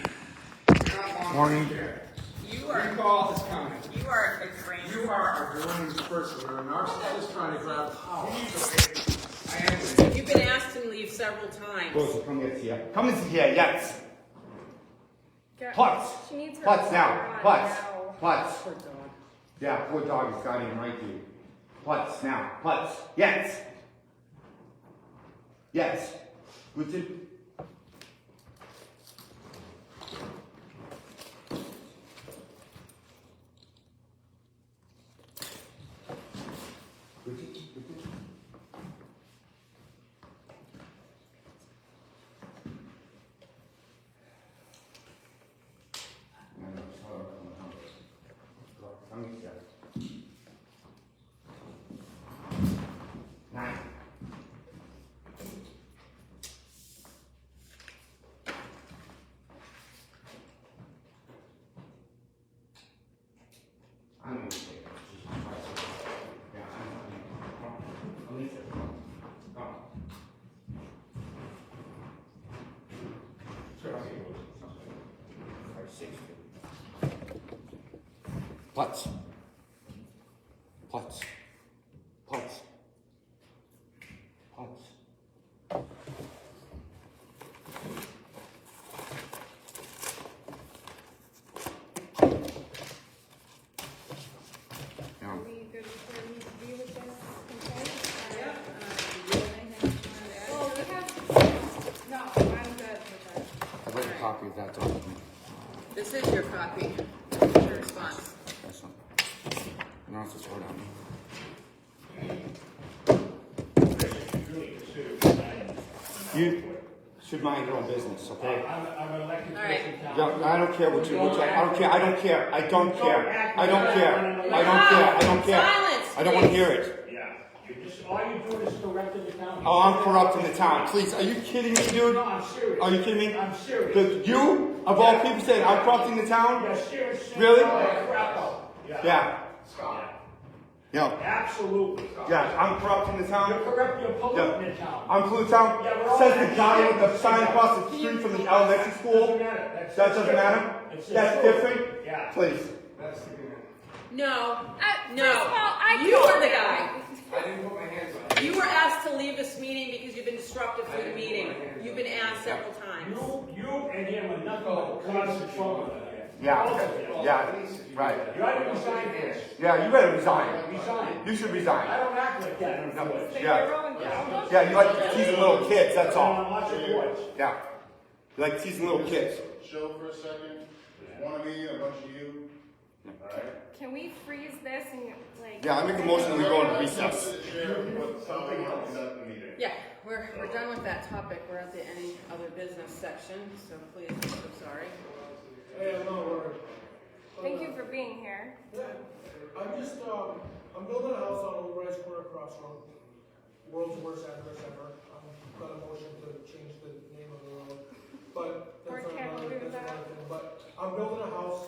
Morning. you are, Recall is coming. you are a good friend. You are a deranged person. You're a narcissist trying to grab power. I am. You've been asked to leave several times. Come here. Come in here, yes. Putz. She needs her Putz now. Putz. now. Putz. Yeah, poor dog has got him right here. Putz now. Putz. Yes. Yes. Good to. Putz. Putz. Putz. Putz. Are we good where we need to be with this complaint? Yeah. Well, we have, no, I'm good with it. I'd like a copy of that document. This is your copy. Your response. That's not. I don't have to throw it on me. You should mind your own business, okay? I'm elected All right. person town. Yeah, I don't care what you. I don't care. I don't care. I don't care. I don't care. I don't care. I don't care. Silence, I don't want to please. hear it. Yeah, you're just, all you're doing is corrupting the town. Oh, I'm corrupting the town. Please, are you kidding me, dude? No, I'm serious. Are you kidding me? I'm serious. You, of all people, saying I'm corrupting the town? You're serious. Really? Crap out. Yeah. Stop. Yeah. Absolutely. Yeah. I'm corrupting the town. You're corrupt, you're polluting the town. I'm polluting the town. Yeah, we're all Says the guy with the sign across the street from the elementary school. Doesn't matter. That's That doesn't matter. It's That's true. different. Yeah. Please. That's the good. No. No. First of all, I You called are the him. guy. I didn't put my hands on it. You were asked to leave this meeting because you've been disruptive through the meeting. You've been asked several times. You and him are nothing but constant trouble. Yeah. Both of you. Yeah. Right. You ought to resign this. Yeah. You better resign. Resign. You should I resign. don't act like that, unfortunately. Yeah. Yeah. You like teasing little kids. That's I'm all. on lots of boards. Yeah. You like teasing little kids. Show for a second. There's one of me, a bunch of you. Alright? Can we freeze this and like? Yeah. I make a motion that we go into recess. To the chair, but something else conduct the meeting. Yeah, we're done with that topic. We're at the any other business section, so please, I'm so sorry. Hey, I'm not worried. Thank you for being here. Yeah, I'm just, I'm building a house on Old Rice Square Crossroad. world's worst address ever. I'm got a motion to change the name of the road. But that's Or can't another, do that's that. another thing. But I'm building a house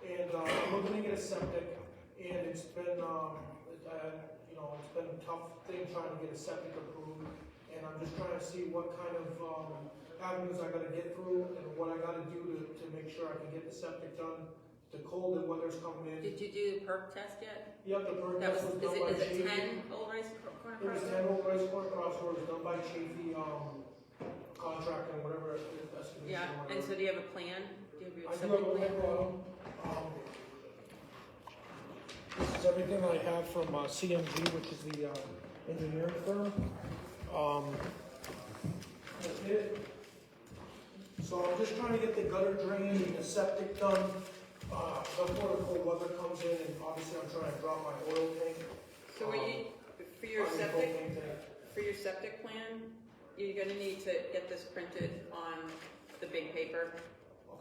and, I'm looking to get a septic and it's been, you know, it's been a tough thing trying to get a septic approved. And I'm just trying to see what kind of, avenues I gotta get through and what I gotta do to make sure I can get the septic done. The cold and weather's coming in. Did you do the perk test yet? Yep, the perk That test was, was done by is it Chafee. 10 Old Rice Corner It was Crossroads? 10 Old Rice Corner Crossroads, done by Chafee, contractor, whatever, estimation. Yeah, or and whatever. so do you have a plan? Do you have your I do septic have a plan? plan. This is everything I have from CMG, which is the engineering firm. That's it. So I'm just trying to get the gutter drained and the septic done before the cold weather comes in, and obviously I'm trying to drop my oil tank. So are you, for your I mean, septic, propane tank. for your septic plan, you're gonna need to get this printed on the big paper.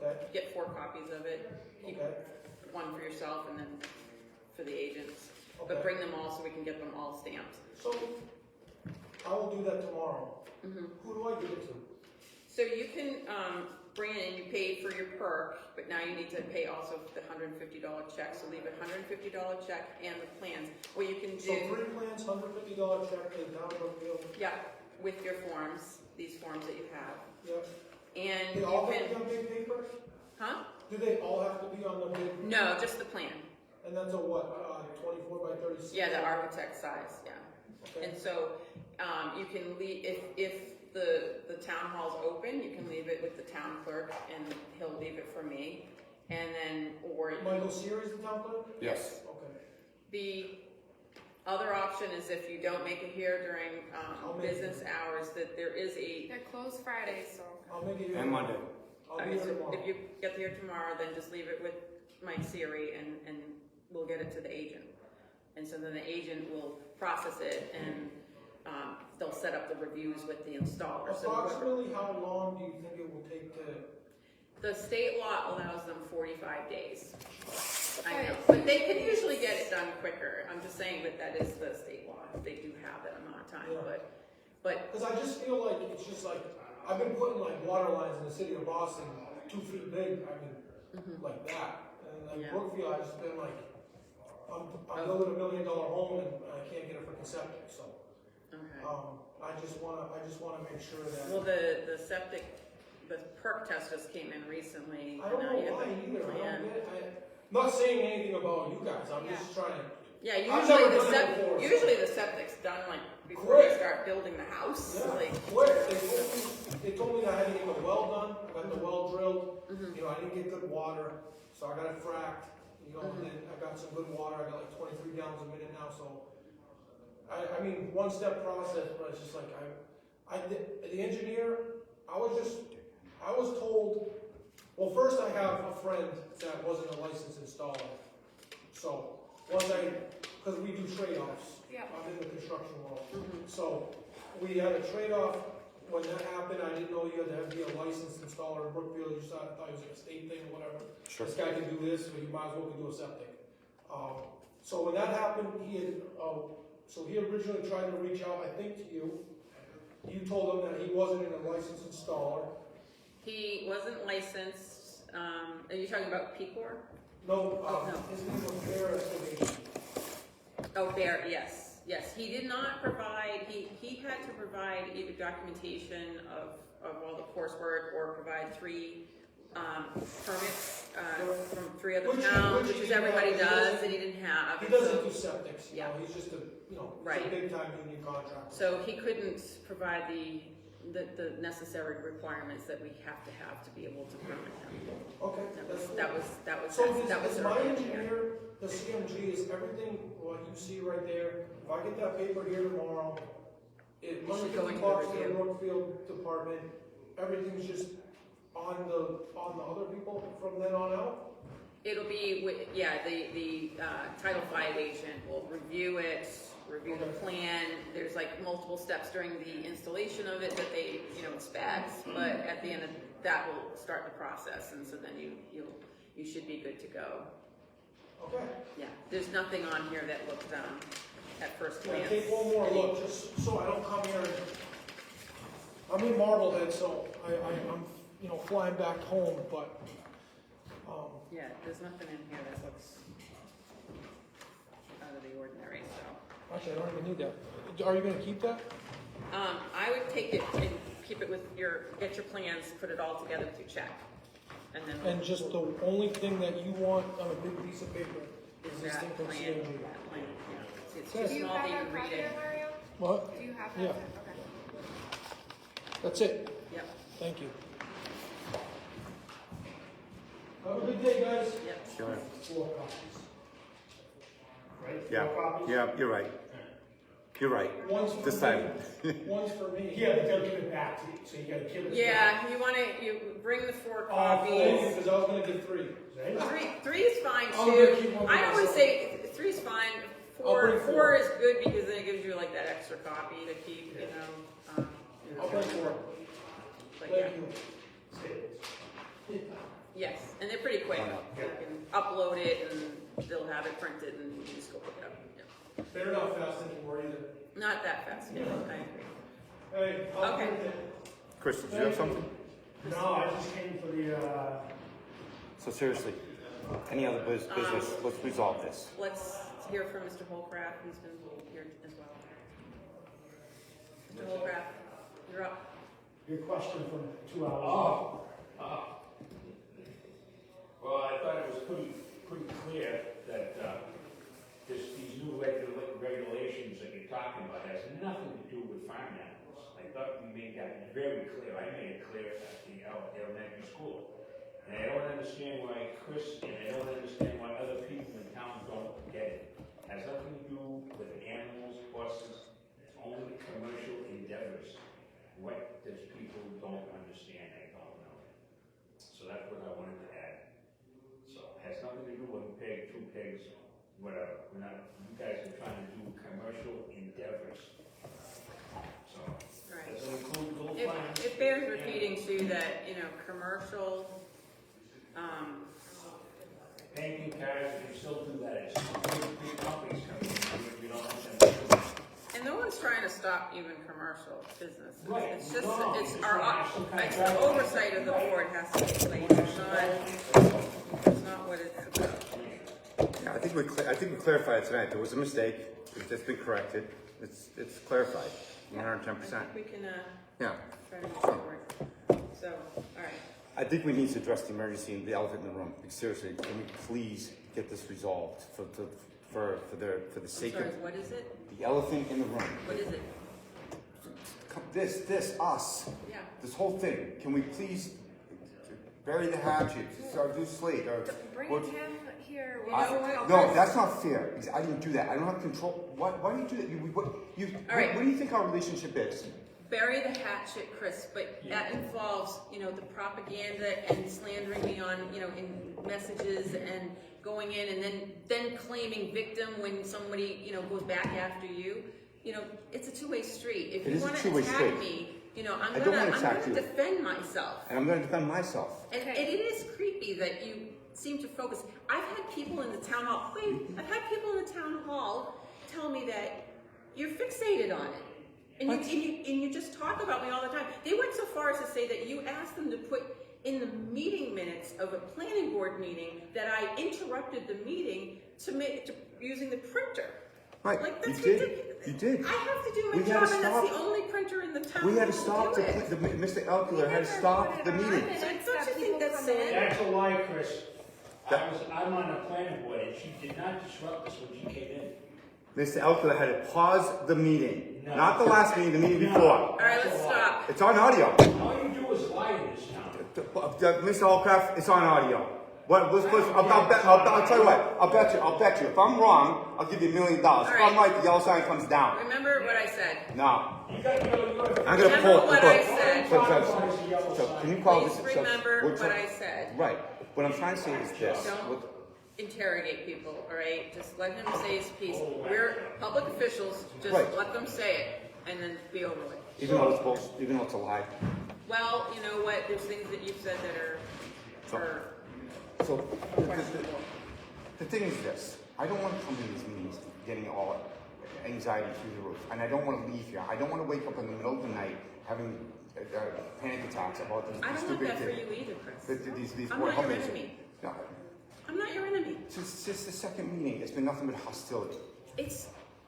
Okay, Get 4 copies of it. Keep okay, one for yourself and then for the agents. okay. But bring them all so we can get them all stamped. So, I will do that tomorrow. Mhm. Who do I give it to? So you can bring it in, you paid for your perk, but now you need to pay also the $150 check. So leave a $150 check and the plans. What you can So do, 3 plans, $150 check to the town of Brookfield. yeah, with your forms, these forms that you have. Yep. And They you all have to be can, on big paper? huh? Do they all have to be on the big? No, just the plan. And that's a what, 24 by 36? Yeah, the architect size, yeah. Okay. And so, you can leave, if the town hall's open, you can leave it with the town clerk and he'll leave it for me. And then, or. Michael Sears, the town clerk? Yes. Okay. The other option is if you don't make it here during, I'll make it. business hours, that there is a. They're closed Fridays, so. I'll make it here. And Monday. I'll be here So tomorrow. if you get here tomorrow, then just leave it with Mike Siri and we'll get it to the agent. And so then the agent will process it and, they'll set up the reviews with the installer. So Approximately how long do you think it will take to? the state law allows them 45 days. I know, but they can usually get it done quicker. I'm just saying that is the state law. They do have that amount of time, Yeah. but Because I just feel like it's just like, I've been putting like water lines in the city of Boston 2 feet big, I mean, like that. And like Yeah. Brookfield, I've just been like, I'm building $1 million home and I can't get a freaking septic, so. okay. I just wanna make sure Well, that, the septic, the perk test just came in recently. I don't and now know you have why the either, I plan. don't get it. I'm not saying anything about you guys, I'm just trying to, Yeah, I've never usually done it before, so- usually the septic's done like before you Quick. start building the house. yeah, Like, quick, they told me that I had to get the well done, I got the well drilled, mhm. you know, I didn't get good water, so I got it fracked, you know, and then I got some good water, I got like 23 gallons a minute now, so. I mean, one step process, but it's just like, the engineer, I was told, well, first I have a friend that wasn't a licensed installer. So, because we do trade-offs. Yeah. I'm in the construction world. Mhm. So, we had a trade-off. When that happened, I didn't know you had to be a licensed installer in Brookfield. You just thought it was like a state thing or whatever. Sure. This guy can do this, so you might as well can do a septic. So when that happened, he originally tried to reach out, I think, to you. You told him that he wasn't a licensed installer. He wasn't licensed, are you talking about P-Corps? No, No. his name was Bear Excavation. Oh, there, yes, he did not provide, he had to provide either documentation of all the coursework or provide 3 permits, from 3 other towns, which is everybody does, and he didn't have. He and doesn't so- do septics, you Yeah. know, he's just a, he's Right. a big time union contractor. So he couldn't provide the necessary requirements that we have to be able to permit him. Okay, That was So our is my engineer. engineer, the CMG, is everything what you see right there? If I get that paper here tomorrow, it You should $150 go into to the review. Brookfield department, everything's just on the other people from then on out? It'll be, the Title V agent will review it, review the plan. There's like multiple steps during the installation of it that they, inspect, but at the end of that will start the process, and so then you should be good to go. Okay. Yeah, there's nothing on here that looks at first Can I glance. take one more look, just so I don't come here and, I'm in Marblehead, so I'm, you know, flying back home, but, Yeah, there's nothing in here that looks out of the ordinary, so. actually, I don't even need that. Are you gonna keep that? I would take it and keep it with get your plans, put it all together with your check. And then. And just the only thing that you want on a big piece of paper is this that thing from plan, CNG. that plan, yeah. It's Okay. too Do you small have that you that can read copy, it. Mario? What? Do you have that? Yeah. Okay. That's it. Yep, Thank you. Have a good day, guys. yep. Sure. 4 copies. Right? Yeah, 4 copies? yeah, you're right. You're right. One's for This me. time. One's for me. Yeah, but they'll give it back to you, so you gotta give it. Yeah, you bring the 4 Oh, thank you, copies. because I was gonna give 3. Three is fine I'm gonna too. keep one for I always myself. say 3 is fine. I'll bring 4. 4 is good because then it gives you like that extra copy to keep, you know. I'll bring 4. But yeah, Thank you. yes, and they're pretty quick. You can upload it and they'll have it printed and you can just go pick it up. Yeah. They're not fast anymore either. Not that fast, yeah, I agree. Hey, I'll Okay. print it. Chris, did you have something? No, I just came for the, So seriously, any other business, let's resolve this. Let's hear from Mr. Holcraft, who's been here as well. Mr. Holcraft, you're up. your question from 2 hours ago. Well, I thought it was pretty clear that these new regulations that you're talking about has nothing to do with farm animals. I thought we made that very clear. I made it clear at the elementary school. And I don't understand why Chris and I don't understand why other people in town don't get it. It has nothing to do with animals, horses, it's only commercial endeavors. What does people don't understand, I don't know. So that's what I wanted to add. So it has nothing to do with a pig, 2 pigs, whatever. We're not, you guys are trying to do commercial endeavors. So, Right. doesn't include little It, farms. it bears repeating too that, you know, commercial, Banking cards, you still do that, it's big companies coming in, you don't want them to do it. and no one's trying to stop even commercial business. Right. It's just, No, it's it's our, not some kind of it's the guideline. oversight of the board has to take place. It's not what it's about. Yeah, I think we clarified it tonight. There was a mistake. It's been corrected. It's clarified. 110%. I think we can, Yeah. try to move forward. So, all right. I think we need to address the emergency and the elephant in the room. Seriously, can we please get this resolved for the I'm sake sorry, of what is it? the elephant in the room? What is it? Us, Yeah. this whole thing. Can we please bury the hatchet, or do slate, or Bring or- him here. You know what? No, that's not fair. Because I didn't do that. I don't have control. Why do you do that? All right. What do you think our relationship is? Bury the hatchet, Chris, but that involves, you know, the propaganda and slandering me on, you know, in messages and going in and then claiming victim when somebody, you know, goes back after you. You know, it's a two-way street. If It you is a want to two-way attack street. me, you know, I'm I don't gonna wanna attack you. defend myself. And I'm going to defend myself. And it is creepy that you seem to focus. I've had people in the town hall, I've had people in the town hall tell me that you're fixated on it. And you just talk about me all the time. They went so far as to say that you asked them to put in the meeting minutes of a planning board meeting that I interrupted the meeting using the printer. Right, Like, you that's did. ridiculous. You did. I have to do my We had job, to and that's the stop- only printer in the town. We had to hall stop do it. Mr. Elkler had to stop the meeting. Don't you think that's sad? That's a lie, Chris. I'm on the planning board, and she did not disrupt us when she came in. Mr. Elkler had to pause the meeting. No. Not the last meeting, the meeting No. before. All right, let's stop. It's on audio. All you do is lie in this town. Mr. Holcraft, it's on audio. I'll tell you what, I'll bet you. If I'm wrong, I'll give you $1 million. If I'm right, the yellow sign comes down. Remember what I said. No. You got your I'm gonna Remember pull what I said. So can you call Please this? remember what I said. Right. What I'm trying to say is this. Don't interrogate people, all right? Just let him say his piece. We're public officials, just Right. let them say it, and then be over with. Even though it's bullshit, even though it's a lie. Well, you know what, there's things that you've said that are So the thing is this. I don't want to come to these meetings getting all anxiety through the roof, and I don't want to leave here. I don't want to wake up in the middle of the night having panic attacks about these I don't want stupid that for things. you either, Chris. These I'm Board of not your Health enemy. No, I'm not your enemy. since the second meeting, it's been nothing but hostility.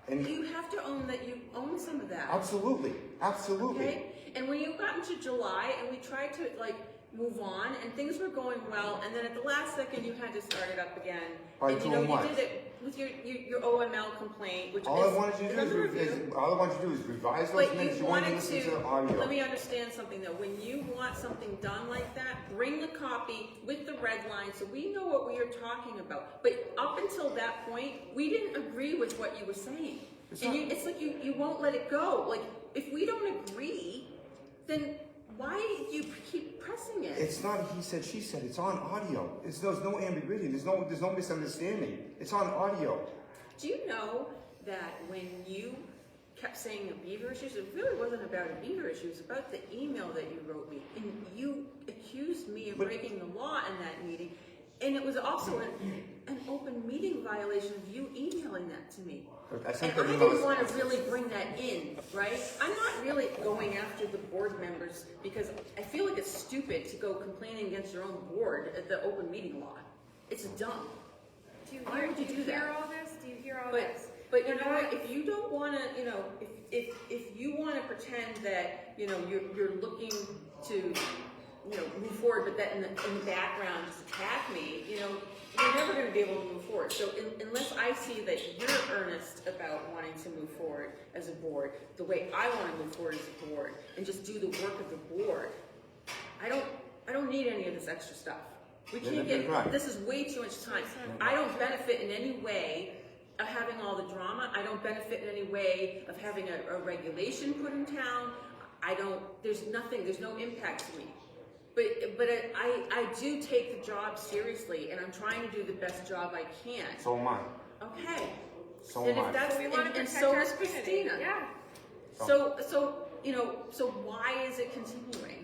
And You have to own that you own some of that. absolutely, absolutely. Okay? And when you got into July and we tried to like move on and things were going well, and then at the last second you had to start it up again. By and you doing know, what? you did it with your OML complaint, which All I wanted you to another do is review. revise those But minutes. you You wanted wanted to listen to the to, audio. let me understand something though, when you want something done like that, bring the copy with the red line so we know what we are talking about. But up until that point, we didn't agree with what you were saying. It's like you won't let it go. Like, if we don't agree, then why do you keep pressing it? It's not he said, she said. It's on audio. There's no ambiguity. There's no misunderstanding. It's on audio. Do you know that when you kept saying a beaver issues, it really wasn't about a beaver issue, it was about the email that you wrote me. And you accused me of breaking the law in that meeting. And it was also an open meeting violation of you emailing that to me. I And sent I that didn't email. want to really bring that in, right? I'm not really going after the board members because I feel like it's stupid to go complaining against your own board at the open meeting law. It's dumb. Why would you do that? Do you hear all this? Do you hear all this? But you know what? If you don't want to, you know, if you want to pretend that, you know, you're looking to, you know, move forward, but that in the background just attack me, you know, you're never going to be able to move forward. So unless I see that you're earnest about wanting to move forward as a board, the way I want to move forward as a board, and just do the work of the board, I don't need any of this extra stuff. We can't get, this is way too much time. I don't benefit in any way of having all the drama. I don't benefit in any way of having a regulation put in town. There's no impact to me. But I do take the job seriously, and I'm trying to do the best job I can. So am I. Okay. So And am if I. that's, We want to and protect so our is community. Christina. Yeah. So you know, so why is it continuing?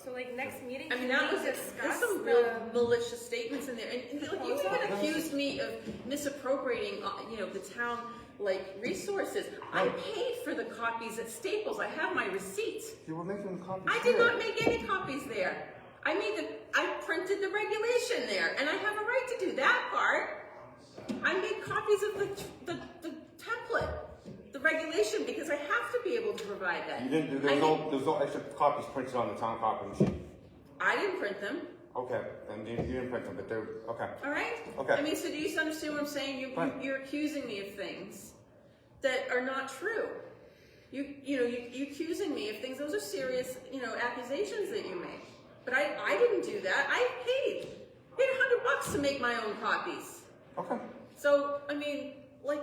So like next meeting, I mean, can that we was, there's discuss some the real malicious statements in there, and like, you proposal? even accused me of misappropriating, you know, the town like resources. I paid for the copies at Staples. I have my receipts. You were making copies. I did not make any copies there. I printed the regulation there, and I have a right to do that part. I made copies of the template, the regulation, because I have to be able to provide that. You didn't. There's no extra copies printed on the town copy machine. I didn't print them. Okay, and you didn't print them, but they're okay. All right. Okay. I mean, so do you understand what I'm saying? You're accusing me of things that are not true. You're accusing me of things. Those are serious, you know, accusations that you make. But I didn't do that. I paid $100 to make my own copies. Okay. So I mean, like,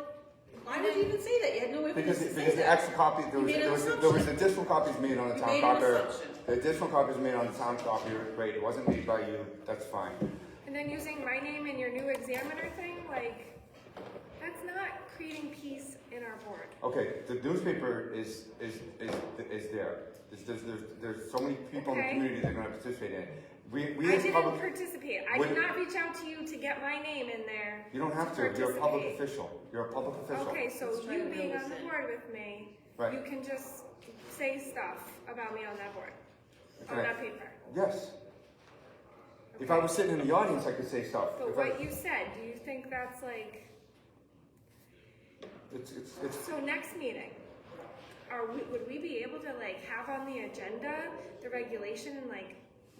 why would you even say that? You had no evidence to say Because the that. extra copy, there was additional copies made on the town made an copier. assumption. The additional copies made on the town copier. Great. It wasn't made by you. That's fine. And then using my name in your new examiner thing, like, that's not creating peace in our board. Okay. The newspaper is there. There's so many people in the Okay. community that are going to participate in it. We I as didn't public. participate. I Wait. did not reach out to you to get my name in there. You don't have to. You're a public official. You're a public official. Okay, so Let's try you to being build on the this in. board with me, Right. you can just say stuff about me on that board. On Okay. that paper. Yes. If I was sitting in the audience, I could say stuff. But If what you said, do you think that's like, it's so next meeting, would we be able to like have on the agenda the regulation and like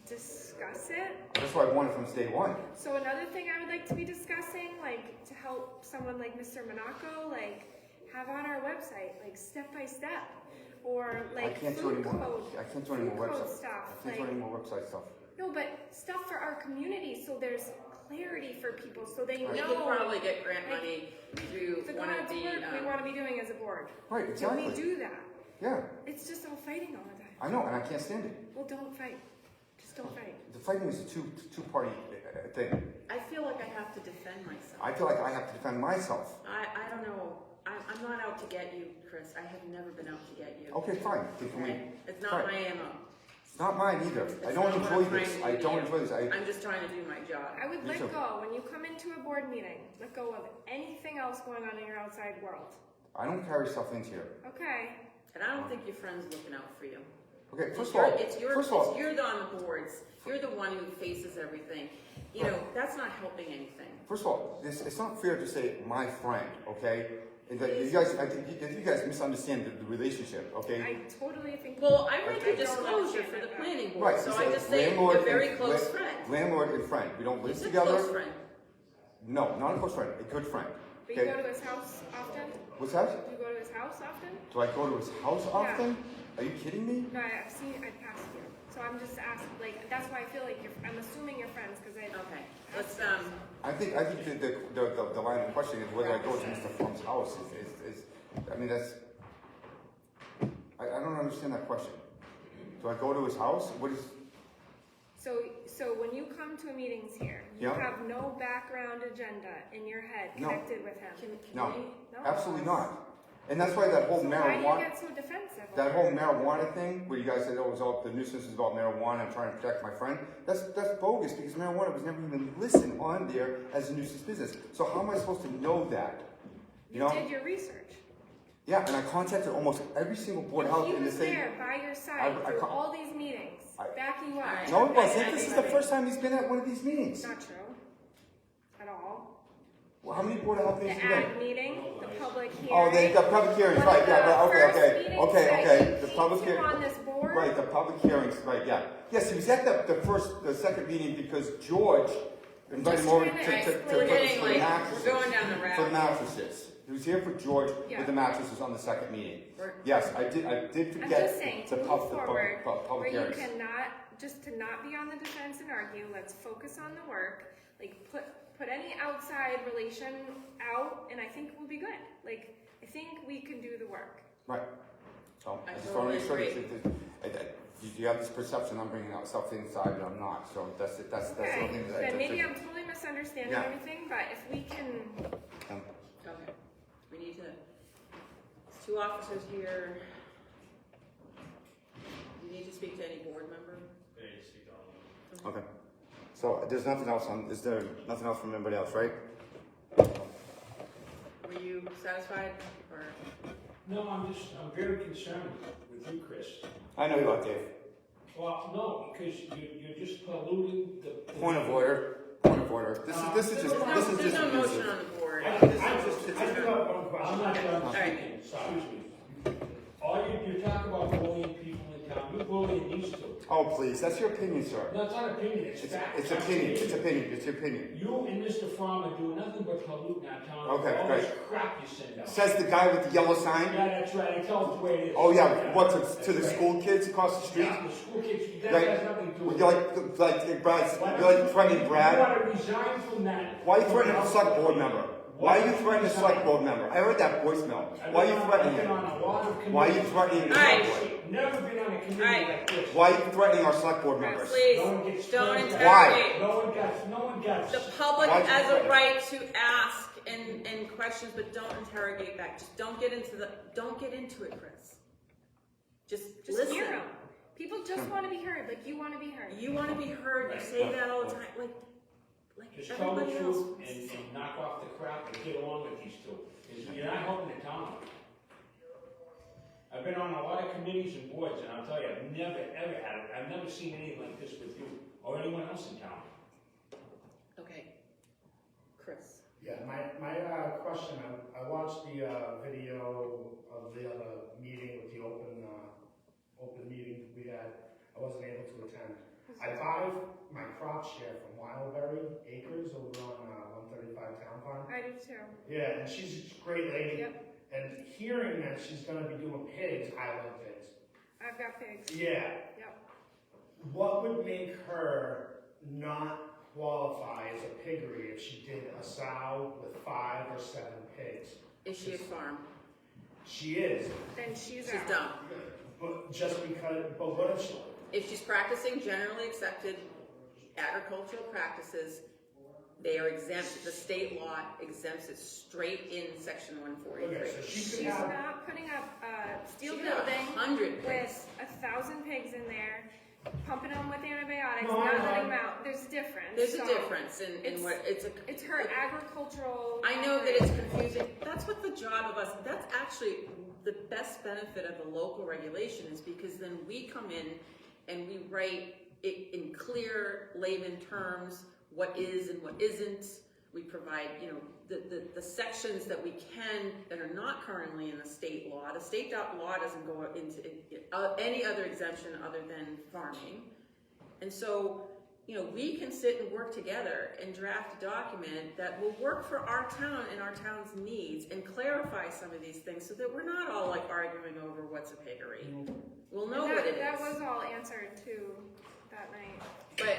discuss it? that's what I wanted from day one. So another thing I would like to be discussing, like to help someone like Mr. Monaco, like have on our website, like step by step, or like I can't do food any more. code, I can't do any food more code website. stuff. I can't do any more website stuff. No, but stuff for our community, so there's clarity for people, so they We know could probably get grant money through the one kind of of work we the. want to be doing as a board. Right. Exactly. Can we do that? Yeah. It's just all fighting all the time. I know, and I can't stand it. Well, don't fight. Just don't fight. The fighting is a two-party thing. I feel like I have to defend myself. I feel like I have to defend myself. I don't know. I'm not out to get you, Chris. I have never been out to get you. Okay, fine. Then can we? Okay? It's not fine. my ammo. It's not mine either. I don't not what enjoy I'm this. trying to I do don't either. enjoy this. I'm just trying to do my job. I would Me let too. go, when you come into a board meeting, let go of anything else going on in your outside world. I don't carry stuff into here. Okay? And I don't think your friend's looking out for you. Okay, first It's of all, you're on the boards. You're the one who faces everything. You know, that's not helping anything. first of all, it's not fair to say my friend, okay? And that you guys, I think you guys misunderstand the relationship, okay? I totally think. Well, I read your I don't disclosure understand for the that. planning board, Right, so it's I a just say landlord you're a very and- close friend. Landlord and friend. We don't live He's a together. close friend. No, not a close friend, a good friend. But you Okay? go to his house often? What's that? Do you go to his house often? Do I go to his house often? Are you kidding me? No, I've passed you. So I'm just asking, like, that's why I feel like I'm assuming you're friends, because I. Okay, let's, I think the line of questioning is whether I go to Mr. Form's house is I mean, that's, I don't understand that question. Do I go to his house? What is, So when you come to meetings here, you Yeah. have no background agenda in your head No. connected with him? can no, we? No? absolutely not. And that's why that whole So why do you marijuana, get so defensive? that over whole it? marijuana thing, where you guys said, oh, it was all, the nuisance is about marijuana, I'm trying to protect my friend, that's bogus, because marijuana was never even listed on there as a nuisance business. So how am I supposed to know that? You know? did your research. Yeah, and I contacted almost every single board of health He in the was state. there by your side I through ca- all these meetings, backing you up. Alright. No, it wasn't. I This is think- the first time he's been at one of these meetings. Not true. At all. Well, how many board of health The meetings have you been? ag meeting, the public hearing. Oh, the public hearings, One right, of yeah, the right, first okay, meetings okay, that the he public came hearing. on this board. Right, the public hearings, right, yeah. Yes, he was at the second meeting because George invited him over to Just trying to put We're for getting the like, mattresses. we're going down the For the rabbit. mattresses. He was here for George Yeah. with the mattresses on the second meeting. We're- Yes, I did I'm forget just saying, the to move public forward, where public you hearings. cannot, just to not be on the defense and argue, let's focus on the work, like, put any outside relation out, and I think we'll be good. Like, I think we can do the work. Right. So, I I just want to make sure totally that you have this perception I'm bringing out stuff inside, and I'm not, so that's it, that's the Okay, only thing that then maybe I'm totally misunderstanding Yeah. everything, but if we can, Okay, we need to, there's two officers here. Do you need to speak to any board member? Okay. So there's nothing else is there nothing else from anybody else, right? Were you satisfied, or? No, I'm very concerned with you, Chris. I know you are, Dave. Well, no, because you're just polluting the. Point of order. Point of order. This is just There's no motion abusive. on the board. I do have one question. I'm not done Alright. speaking, excuse me. You're talking about bullying people in town, you're bullying these two. Oh, please, that's your opinion, sir. No, it's not opinion, it's fact. It's opinion. It's opinion. It's your opinion. You and Mr. Farmer do nothing but pollute our town. Okay, All great. this crap you send out. Says the guy with the yellow sign. Yeah, that's right, I tell it the way it is. Oh yeah, what to That's the right. school kids across the street? Yeah, the school kids, that Right. has nothing to do with it. You're like Brad. You're like threatening Brad. You want to resign from that. Why are you threatening a select board member? Why are you threatening a select board member? I heard that voicemail. Why are you threatening I've been him? on a lot of committees. Why are you threatening the Alright. select board? Never been on a committee Alright. like this. Why are you threatening our select board members? Please, No one gets don't threatened. interrogate. No one gets. The public Why- has a right to ask and questions, but don't interrogate back. Just don't get into it, Chris. Just just listen. hear them. People just want to be heard, like you want to be heard. You want to be heard. You say that all the time, like Just tell the everybody else. truth and knock off the crap and get along with these two. 'Cause you're not helping the town. I've been on a lot of committees and boards, and I'll tell you, I've never seen anything like this with you or anyone else in town. Okay, Chris. Yeah, my question, I watched the video of the other meeting with the open meeting we had. I wasn't able to attend. I buy my crop share from Wildberry Acres over on 135 Town Farm. I do too. Yeah, and she's a great lady. Yep. And hearing that she's going to be doing pigs, I love pigs. I've got pigs. Yeah. Yep. What would make her not qualify as a piggery if she did a sow with 5 or 7 pigs? Is she a farm? She is, Then she's She's out. dumb. but just because. But what if she? If she's practicing generally accepted agricultural practices, they are exempt. The state law exempts it straight in section 143. Okay, so she could She's have. not putting up a steel She could have building 100 pigs. with 1,000 pigs in there pumping them with antibiotics, No, I not know. letting them out. There's a difference. There's a So difference in it's- what, It's her agricultural. I know that it's confusing. That's what the job of us, that's actually the best benefit of the local regulation is because then we come in and we write it in clear layman terms, what is and what isn't. We provide, you know, the sections that we can, that are not currently in the state law. The state law doesn't go into any other exemption other than farming. And so, you know, we can sit and work together and draft a document that will work for our town and our town's needs and clarify some of these things so that we're not all like arguing over what's a piggery. We'll know what it is. That was all answered too that night.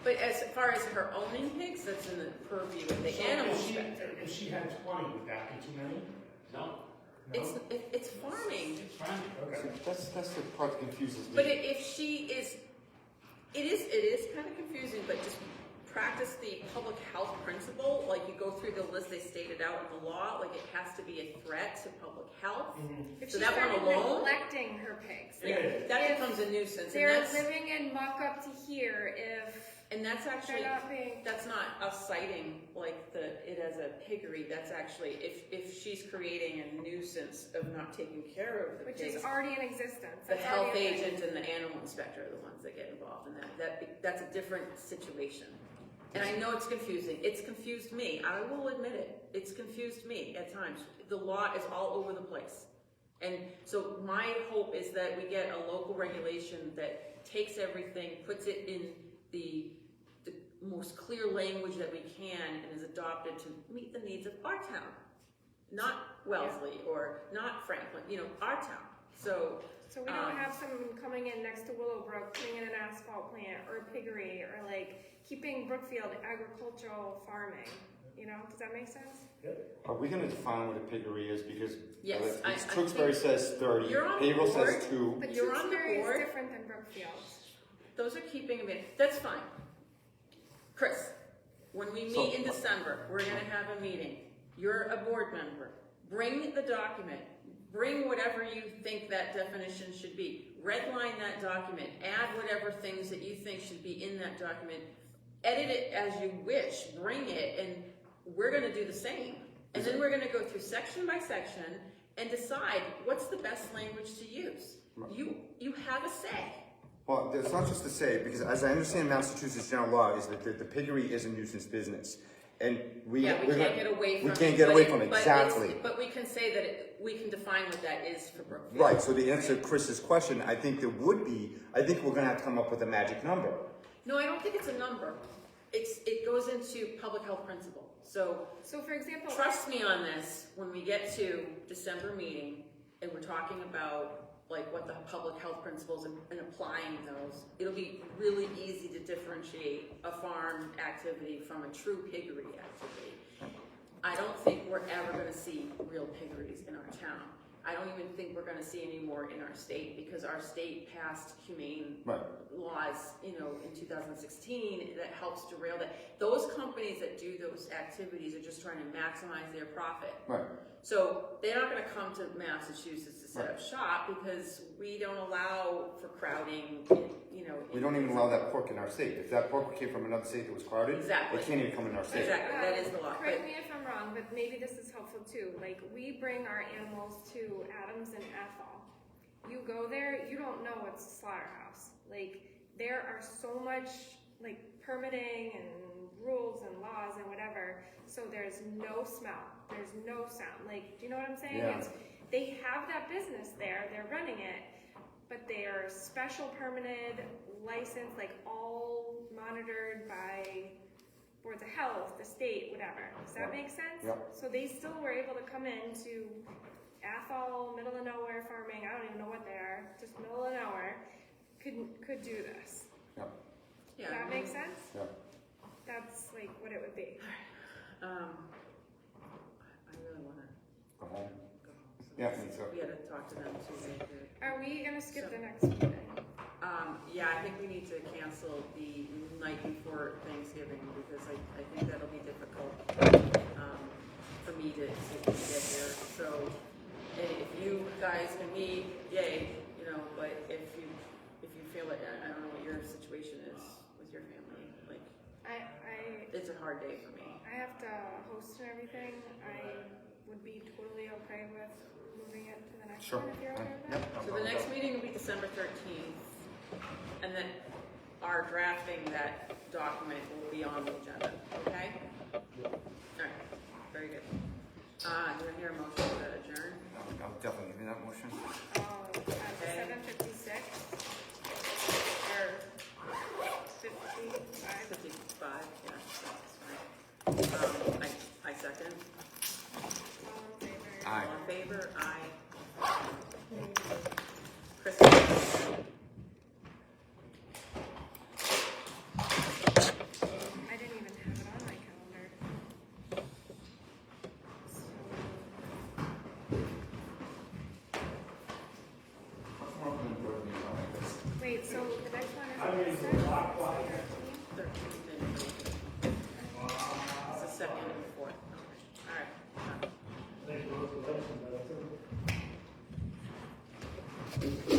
But as far as her owning pigs, that's in the purview of the So animal if she- inspector. If she had 20, would that be too many? No, It's farming. it's fine. Okay. That's the part that confuses me. But if she is, it is kind of confusing, but just practice the public health principle, like you go through the list they stated out in the law, like it has to be a threat to public health. If So she that one started alone? neglecting her pigs, Yeah, that If becomes a nuisance, and they're that's, living in muck up to here. If and that's actually, they're not being, that's not us citing like it as a piggery, that's actually, if she's creating a nuisance of not taking care of the which pigs. is already in existence. The That's health already a thing. agent and the animal inspector are the ones that get involved in that's a different situation. And I know it's confusing. It's confused me. I will admit it. It's confused me at times. The law is all over the place. And so my hope is that we get a local regulation that takes everything, puts it in the most clear language that we can and is adopted to meet the needs of our town. Not Wellesley or not Franklin, you know, our town. So we don't have someone coming in next to Willowbrook, putting in an asphalt plant or a piggery or like keeping Brookfield agricultural farming. You know, does that make sense? Are we gonna define what a piggery is? Because Yes, I Tewksbury think says 30, you're on Haverhill board. says 2. But You're on the Tewksbury board. is different than Brookfield. those are keeping them in. That's fine. Chris, when we meet in December, we're gonna have a meeting. You're a board member. Bring the document. Bring whatever you think that definition should be. Redline that document. Add whatever things that you think should be in that document. Edit it as you wish. Bring it, and we're gonna do the same. And then we're gonna go through section by section and decide what's the best language to use. You have a say. Well, that's not just to say, because as I understand Massachusetts general law is that the piggery is a nuisance business. And we can't get away from it. We can't get away but from it- it, but exactly. But we can say that we can define what that is for Brookfield. Right, so to answer Chris's question, I think we're gonna have to come up with a magic number. No, I don't think it's a number. It goes into public health principle. So So for example, trust me on this, when we get to December meeting and we're talking about like what the public health principles and applying those, it'll be really easy to differentiate a farm activity from a true piggery activity. I don't think we're ever gonna see real piggeries in our town. I don't even think we're gonna see any more in our state because our state passed humane laws, you know, in 2016 that helps derail that. Those companies that do those activities are just trying to maximize their profit. Right. So they're not gonna come to Massachusetts to set up shop because we don't allow for crowding, you know. We don't even allow that pork in our state. If that pork came from another state that was crowded, Exactly. it can't even come in our state. Exactly, that is the law. correct me if I'm wrong, but maybe this is helpful too. Like we bring our animals to Adams and Athol. You go there, you don't know it's a slaughterhouse. Like there are so much like permitting and rules and laws and whatever. So there's no smell, there's no sound. Like, do you know what I'm saying? Yeah. They have that business there, they're running it, but they are special permitted, licensed, like all monitored by boards of health, the state, whatever. Does that make sense? Yeah. So they still were able to come into Athol, middle of nowhere farming, I don't even know what they are, just middle of nowhere, could do this. Yeah. Does that make sense? Yeah. That's like what it would be. I really wanna Go home. go home. So Yeah, me too. We gotta talk to them too. Are we gonna skip the next meeting? Yeah, I think we need to cancel the night before Thanksgiving because I think that'll be difficult for me to get here. So if you guys can meet, yay, you know, but if you feel it, I don't know what your situation is with your family, like, it's a hard day for me. I have to host and everything. I would be totally okay with moving it to the next Sure. one if you're okay with that. Yep. So the next meeting will be December 13th, and then our drafting that document will be on the agenda, okay? Alright, very good. Do I hear a motion to adjourn? I'll definitely give you that motion. Okay. 7:56 or 55. 55, yeah, that's fine. I second. All in favor? Aye. All in favor? Aye. Chris? I didn't even have it on my calendar. Wait, so the next one is I'm on ready the to 6th? block one. 13th. It's the second and the fourth. Alright. Thank you for listening, but I think-